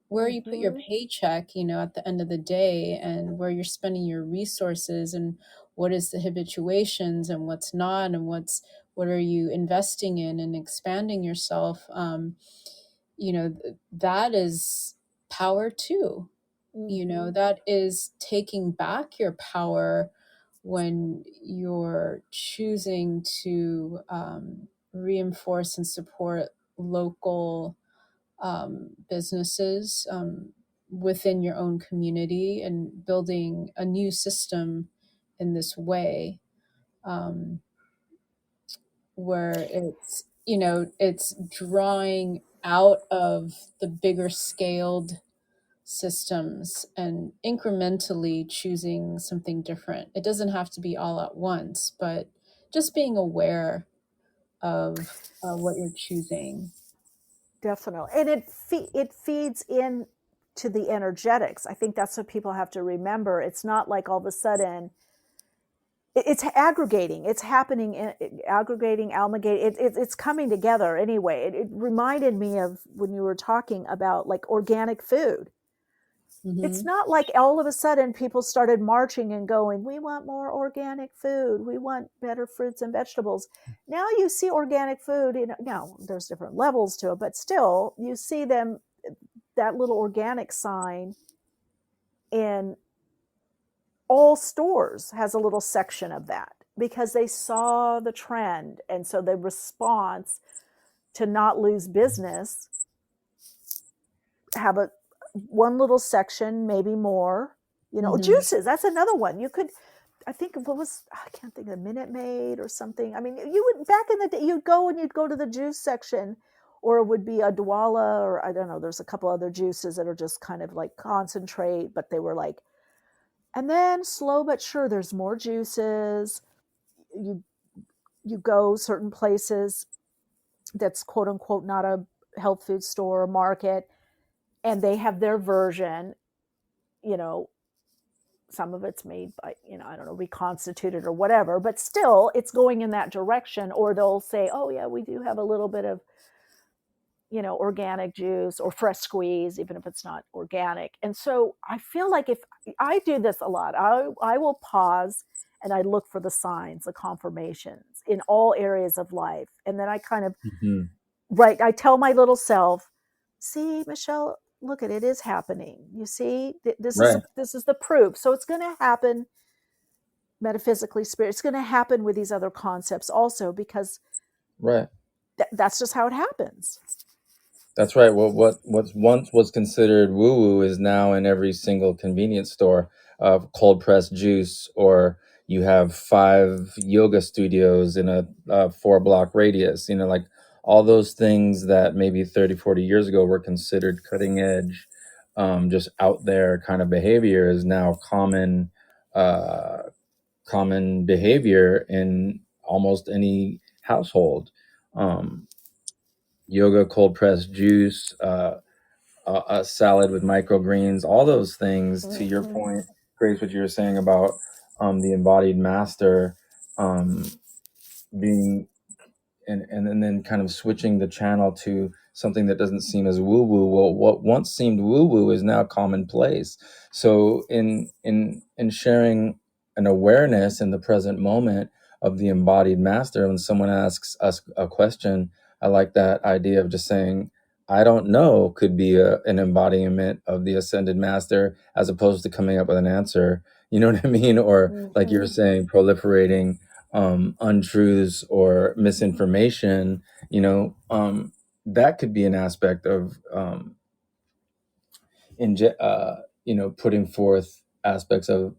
where you put your Mm-hmm. paycheck, at the end of the day, and where you're spending your resources, and what is the habituations and what's not, and what are you investing in and expanding yourself. That is power too. Mm-hmm. That is taking back your power when you're choosing to reinforce and support local businesses within your own community, and building a new system in this way, um, where it's drawing out of the bigger scaled systems and incrementally choosing something different. It doesn't have to be all at once, but just being aware of what you're choosing. Definitely. And it feeds in to the energetics. I think that's what people have to remember. It's not like all of a sudden it's aggregating. It's happening, aggregating, amalgamating. It's coming together anyway. It reminded me of when you were talking about like organic food. It's not like all of a sudden people started marching and going, we want more organic food. We want better fruits and vegetables. Now you see organic food, now there's different levels to it, but still you see them, that little organic sign in all stores has a little section of that because they saw the trend. And so the response to not lose business, have one little section, maybe more, juices. That's another one. You could, I think I can't think of Minute Maid or something. I mean, you would, back in the day, you'd go to the juice section, or it would be a Dwala, or I don't know, there's a couple other juices that are just kind of like concentrate, but they were like, and then slow but sure, there's more juices. You go certain places that's quote unquote not a health food store or market, and they have their version, some of it's made by, I don't know, reconstituted or whatever, but still it's going in that direction. Or they'll say, oh yeah, we do have a little bit of, organic juice or fresh squeeze, even if it's not organic. And so I feel like if I do this a lot, I will pause and I look for the signs, the confirmations in all areas of life. And then I kind of, right, I tell my little self, see, Michele, look, it is happening. You see, this is the proof. So it's going to happen metaphysically, spirit. It's going to happen with these other concepts also, because that's just how it happens. That's right. Well, what once was considered woo-woo is now in every single convenience store. Cold pressed juice, or you have 5 yoga studios in a 4-block radius. Like all those things that maybe 30, 40 years ago were considered cutting edge, just out there kind of behavior, is now common behavior in almost any household. Yoga, cold pressed juice, a salad with microgreens, all those things. To your point, Grace, what you were saying about the embodied master being, and then kind of switching the channel to something that doesn't seem as woo woo. Well, what once seemed woo woo is now commonplace. So in sharing an awareness in the present moment of the embodied master, when someone asks us a question, I like that idea of just saying, I don't know, could be an embodiment of the ascended master, as opposed to coming up with an answer. You know what I mean? Or like you were saying, proliferating untruths or misinformation. That could be an aspect of putting forth aspects of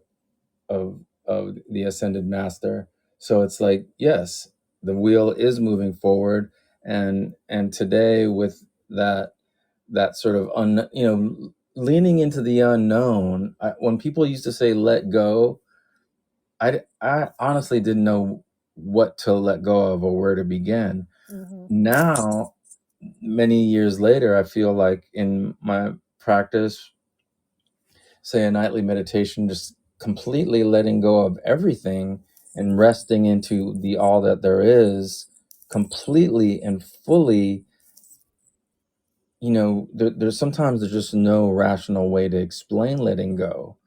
the ascended master. So it's like, yes, the wheel is moving forward, and today, with that sort of leaning into the unknown. When people used to say let go, I honestly didn't know what to let go of or where to begin. Now many years later, I feel like in my practice, say a nightly meditation, just completely letting go of everything and resting into the all that there is completely and fully. There's sometimes there's just no rational way to explain letting go,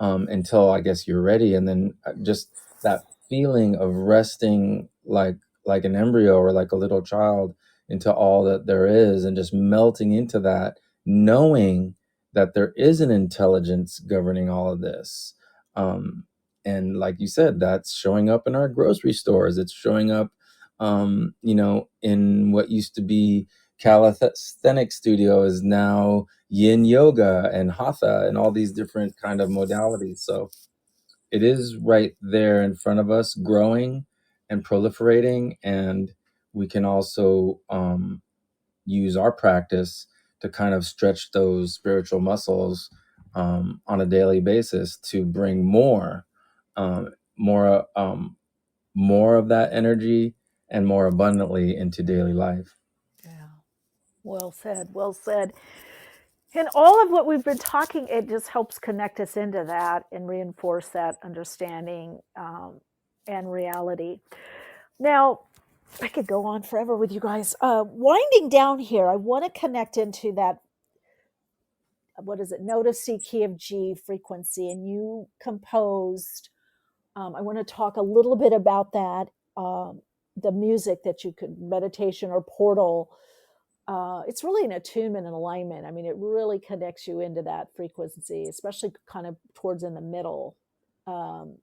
until I guess you're ready, and then just that feeling of resting like an embryo or like a little child into all that there is, and just melting into that, knowing that there is an intelligence governing all of this. um, and like you said, that's showing up in our grocery stores. It's showing up in what used to be calisthenic studio is now yin yoga and hatha and all these different kind of modalities. So it is right there in front of us, growing and proliferating. And we can also use our practice to kind of stretch those spiritual muscles on a daily basis to bring um, more, more of that energy and more abundantly into daily life. Yeah. Well said. Well said. And all of what we've been talking, it just helps connect us into that and reinforce that understanding and reality. Now, I could go on forever with you guys. Winding down here, I want to connect into that, what is it, note of C, key of G frequency. And you composed, I want to talk a little bit about that, the music that you could, meditation or portal. It's really an attunement and alignment. I mean, it really connects you into that frequency, especially kind of towards in the middle of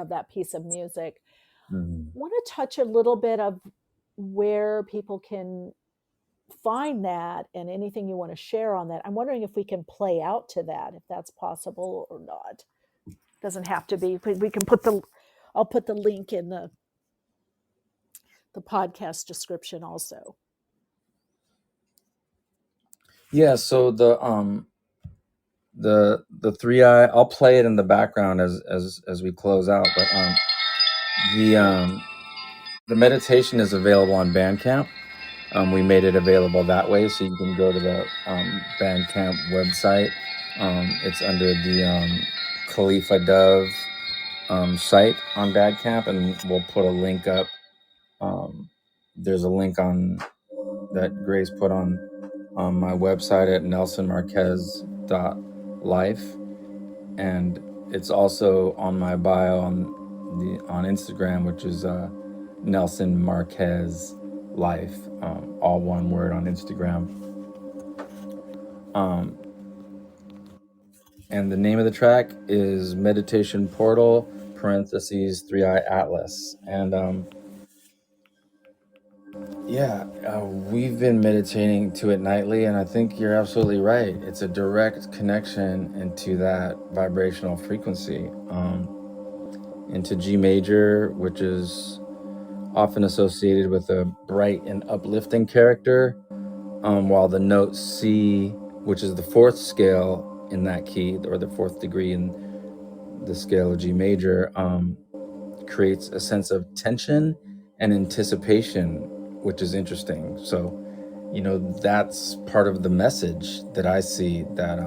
that piece of music. Want to touch a little bit of where people can find that and anything you want to share on that. I'm wondering if we can play out to that, if that's possible or not. Doesn't have to be. We can I'll put the link in the podcast description also. Yeah, so the 3I, I'll play it in the background as we close out, but the meditation is available on Bandcamp. We made it available that way, so you can go to the Bandcamp website. It's under the Khalifa Dove site on Bandcamp, and we'll put a link up. There's a link on that Grace put on my website at nelsonmarquez.life, and it's also on my bio on Instagram, which is Nelson Marquez Life, all one word on Instagram. And the name of the track is Meditation Portal parentheses 3I-Atlas. And we've been meditating to it nightly, and I think you're absolutely right. It's a direct connection into that vibrational frequency, into G major, which is often associated with a bright and uplifting character, while the note C, which is the fourth scale in that key, or the fourth degree in the scale of G major, creates a sense of tension and anticipation, which is interesting. So, that's part of the message that I see that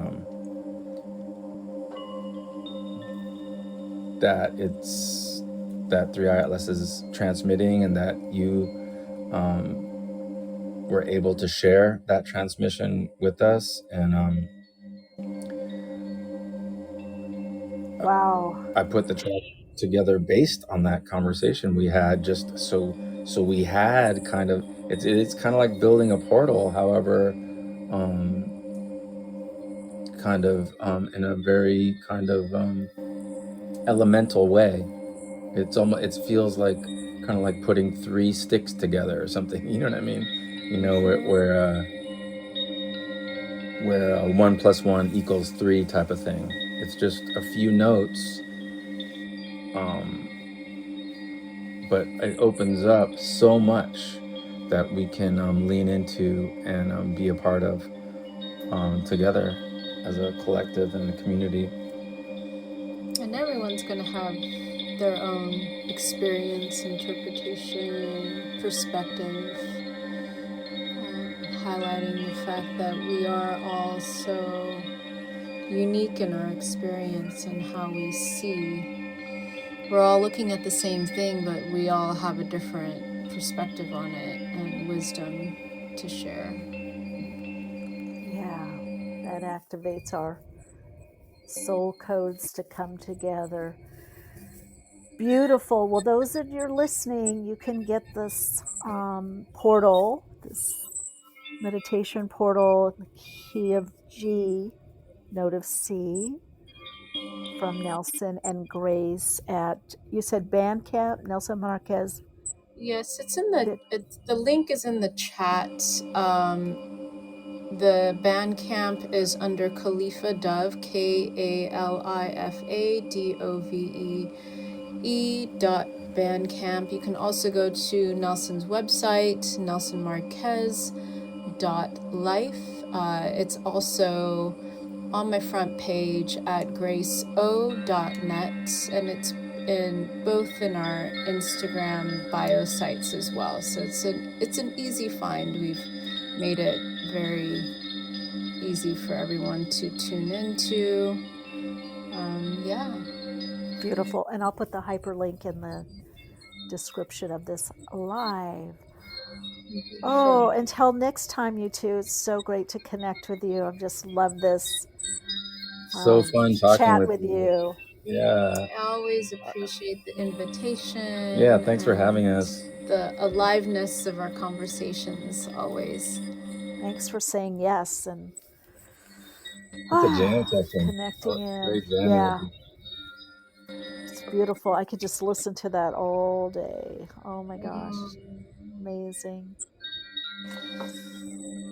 that 3I-Atlas is transmitting, and that you were able to share that transmission with us. And Wow. I put the track together based on that conversation we had, just so we had kind of, it's kind of like building a portal, however, kind of in a very kind of elemental way. It's almost, it feels like kind of like putting three sticks together or something, you know what I mean? Where 1 + 1 = 3 type of thing. It's just a few notes, but it opens up so much that we can lean into and be a part of together as a collective and a community. And everyone's going to have their own experience, interpretation, perspective, highlighting the fact that we are all so unique in our experience and how we see. We're all looking at the same thing, but we all have a different perspective on it and wisdom to share. Yeah, that activates our soul codes to come together. Beautiful. Well, those of you listening, you can get this portal, this meditation portal, the key of G, note of C, from Nelson and Grace at, you said Bandcamp, Nelson Marquez. Yes, it's in the link is in the chat. The Bandcamp is under Khalifa Dove, KALIFADOVE.bandcamp. You can also go to Nelson's website, nelsonmarquez.life. It's also on my front page at graceo.net, and it's both in our Instagram bio sites as well. So it's an easy find. We've made it very easy for everyone to tune into. Yeah. Beautiful. And I'll put the hyperlink in the description of this live. Oh, until next time, you two. It's so great to connect with you. I've just loved this. So fun talking chat with you. you. Yeah. I always appreciate the invitation. Yeah, thanks for having us. The aliveness of our conversations, always. Thanks for saying yes and it's a jam session. Connecting in. Great jam. Yeah. It's beautiful. I could just listen to that all day. Oh my gosh. Amazing.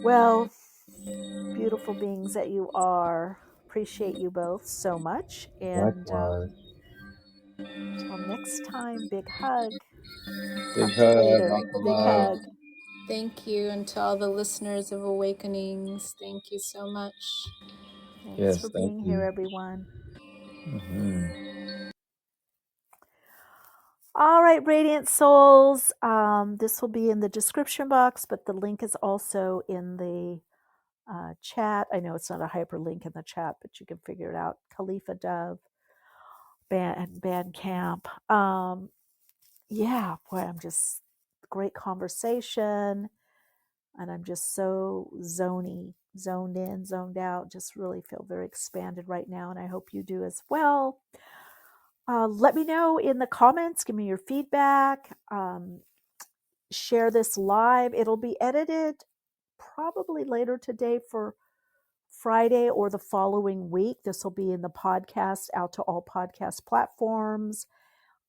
Well, beautiful beings that you are. Appreciate you both so much. And until next time, big hug. Big hug. Big hug. Thank you. And to all the listeners of Awakenings, thank you so much. Thanks for being here, everyone. All right, Radiant Souls. This will be in the description box, but the link is also in the chat. I know it's not a hyperlink in the chat, but you can figure it out. Khalifa Dove Bandcamp. Yeah, boy, I'm just great conversation, and I'm just so zoned in, zoned out. Just really feel very expanded right now, and I hope you do as well. Let me know in the comments. Give me your feedback. Share this live. It'll be edited probably later today for Friday or the following week. This will be in the podcast, out to all podcast platforms,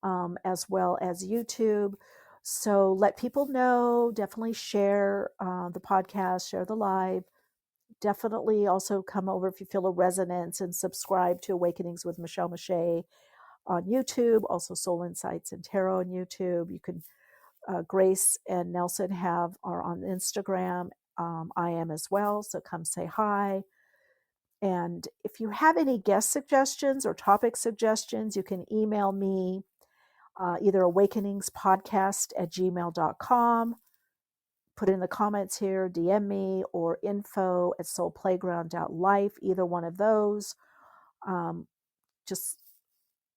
as well as YouTube. So let people know. Definitely share the podcast, share the live. Definitely also come over if you feel a resonance and subscribe to Awakenings with Michele on YouTube, also Soul Insights and Tarot on YouTube. You can, Grace and Nelson are on Instagram. I am as well, so come say hi. And if you have any guest suggestions or topic suggestions, you can email me either awakeningspodcast@gmail.com, put in the comments here, DM me, or info@soulplayground.life, either one of those. Just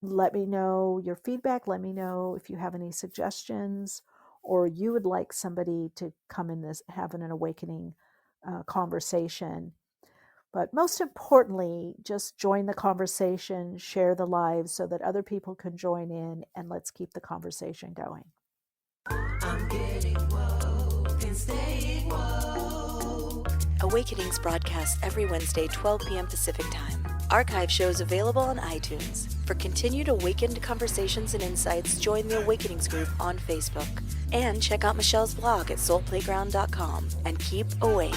let me know your feedback. Let me know if you have any suggestions or you would like somebody to come in this, have an awakening conversation. But most importantly, just join the conversation, share the live so that other people can join in, and let's keep the conversation going. I'm getting woke and staying woke. Awakenings broadcasts every Wednesday, 12 p.m. Pacific Time. Archive shows available on iTunes. For continued awakened conversations and insights, join the Awakenings group on Facebook. And check out Michele's blog at soulplayground.com. And keep awake.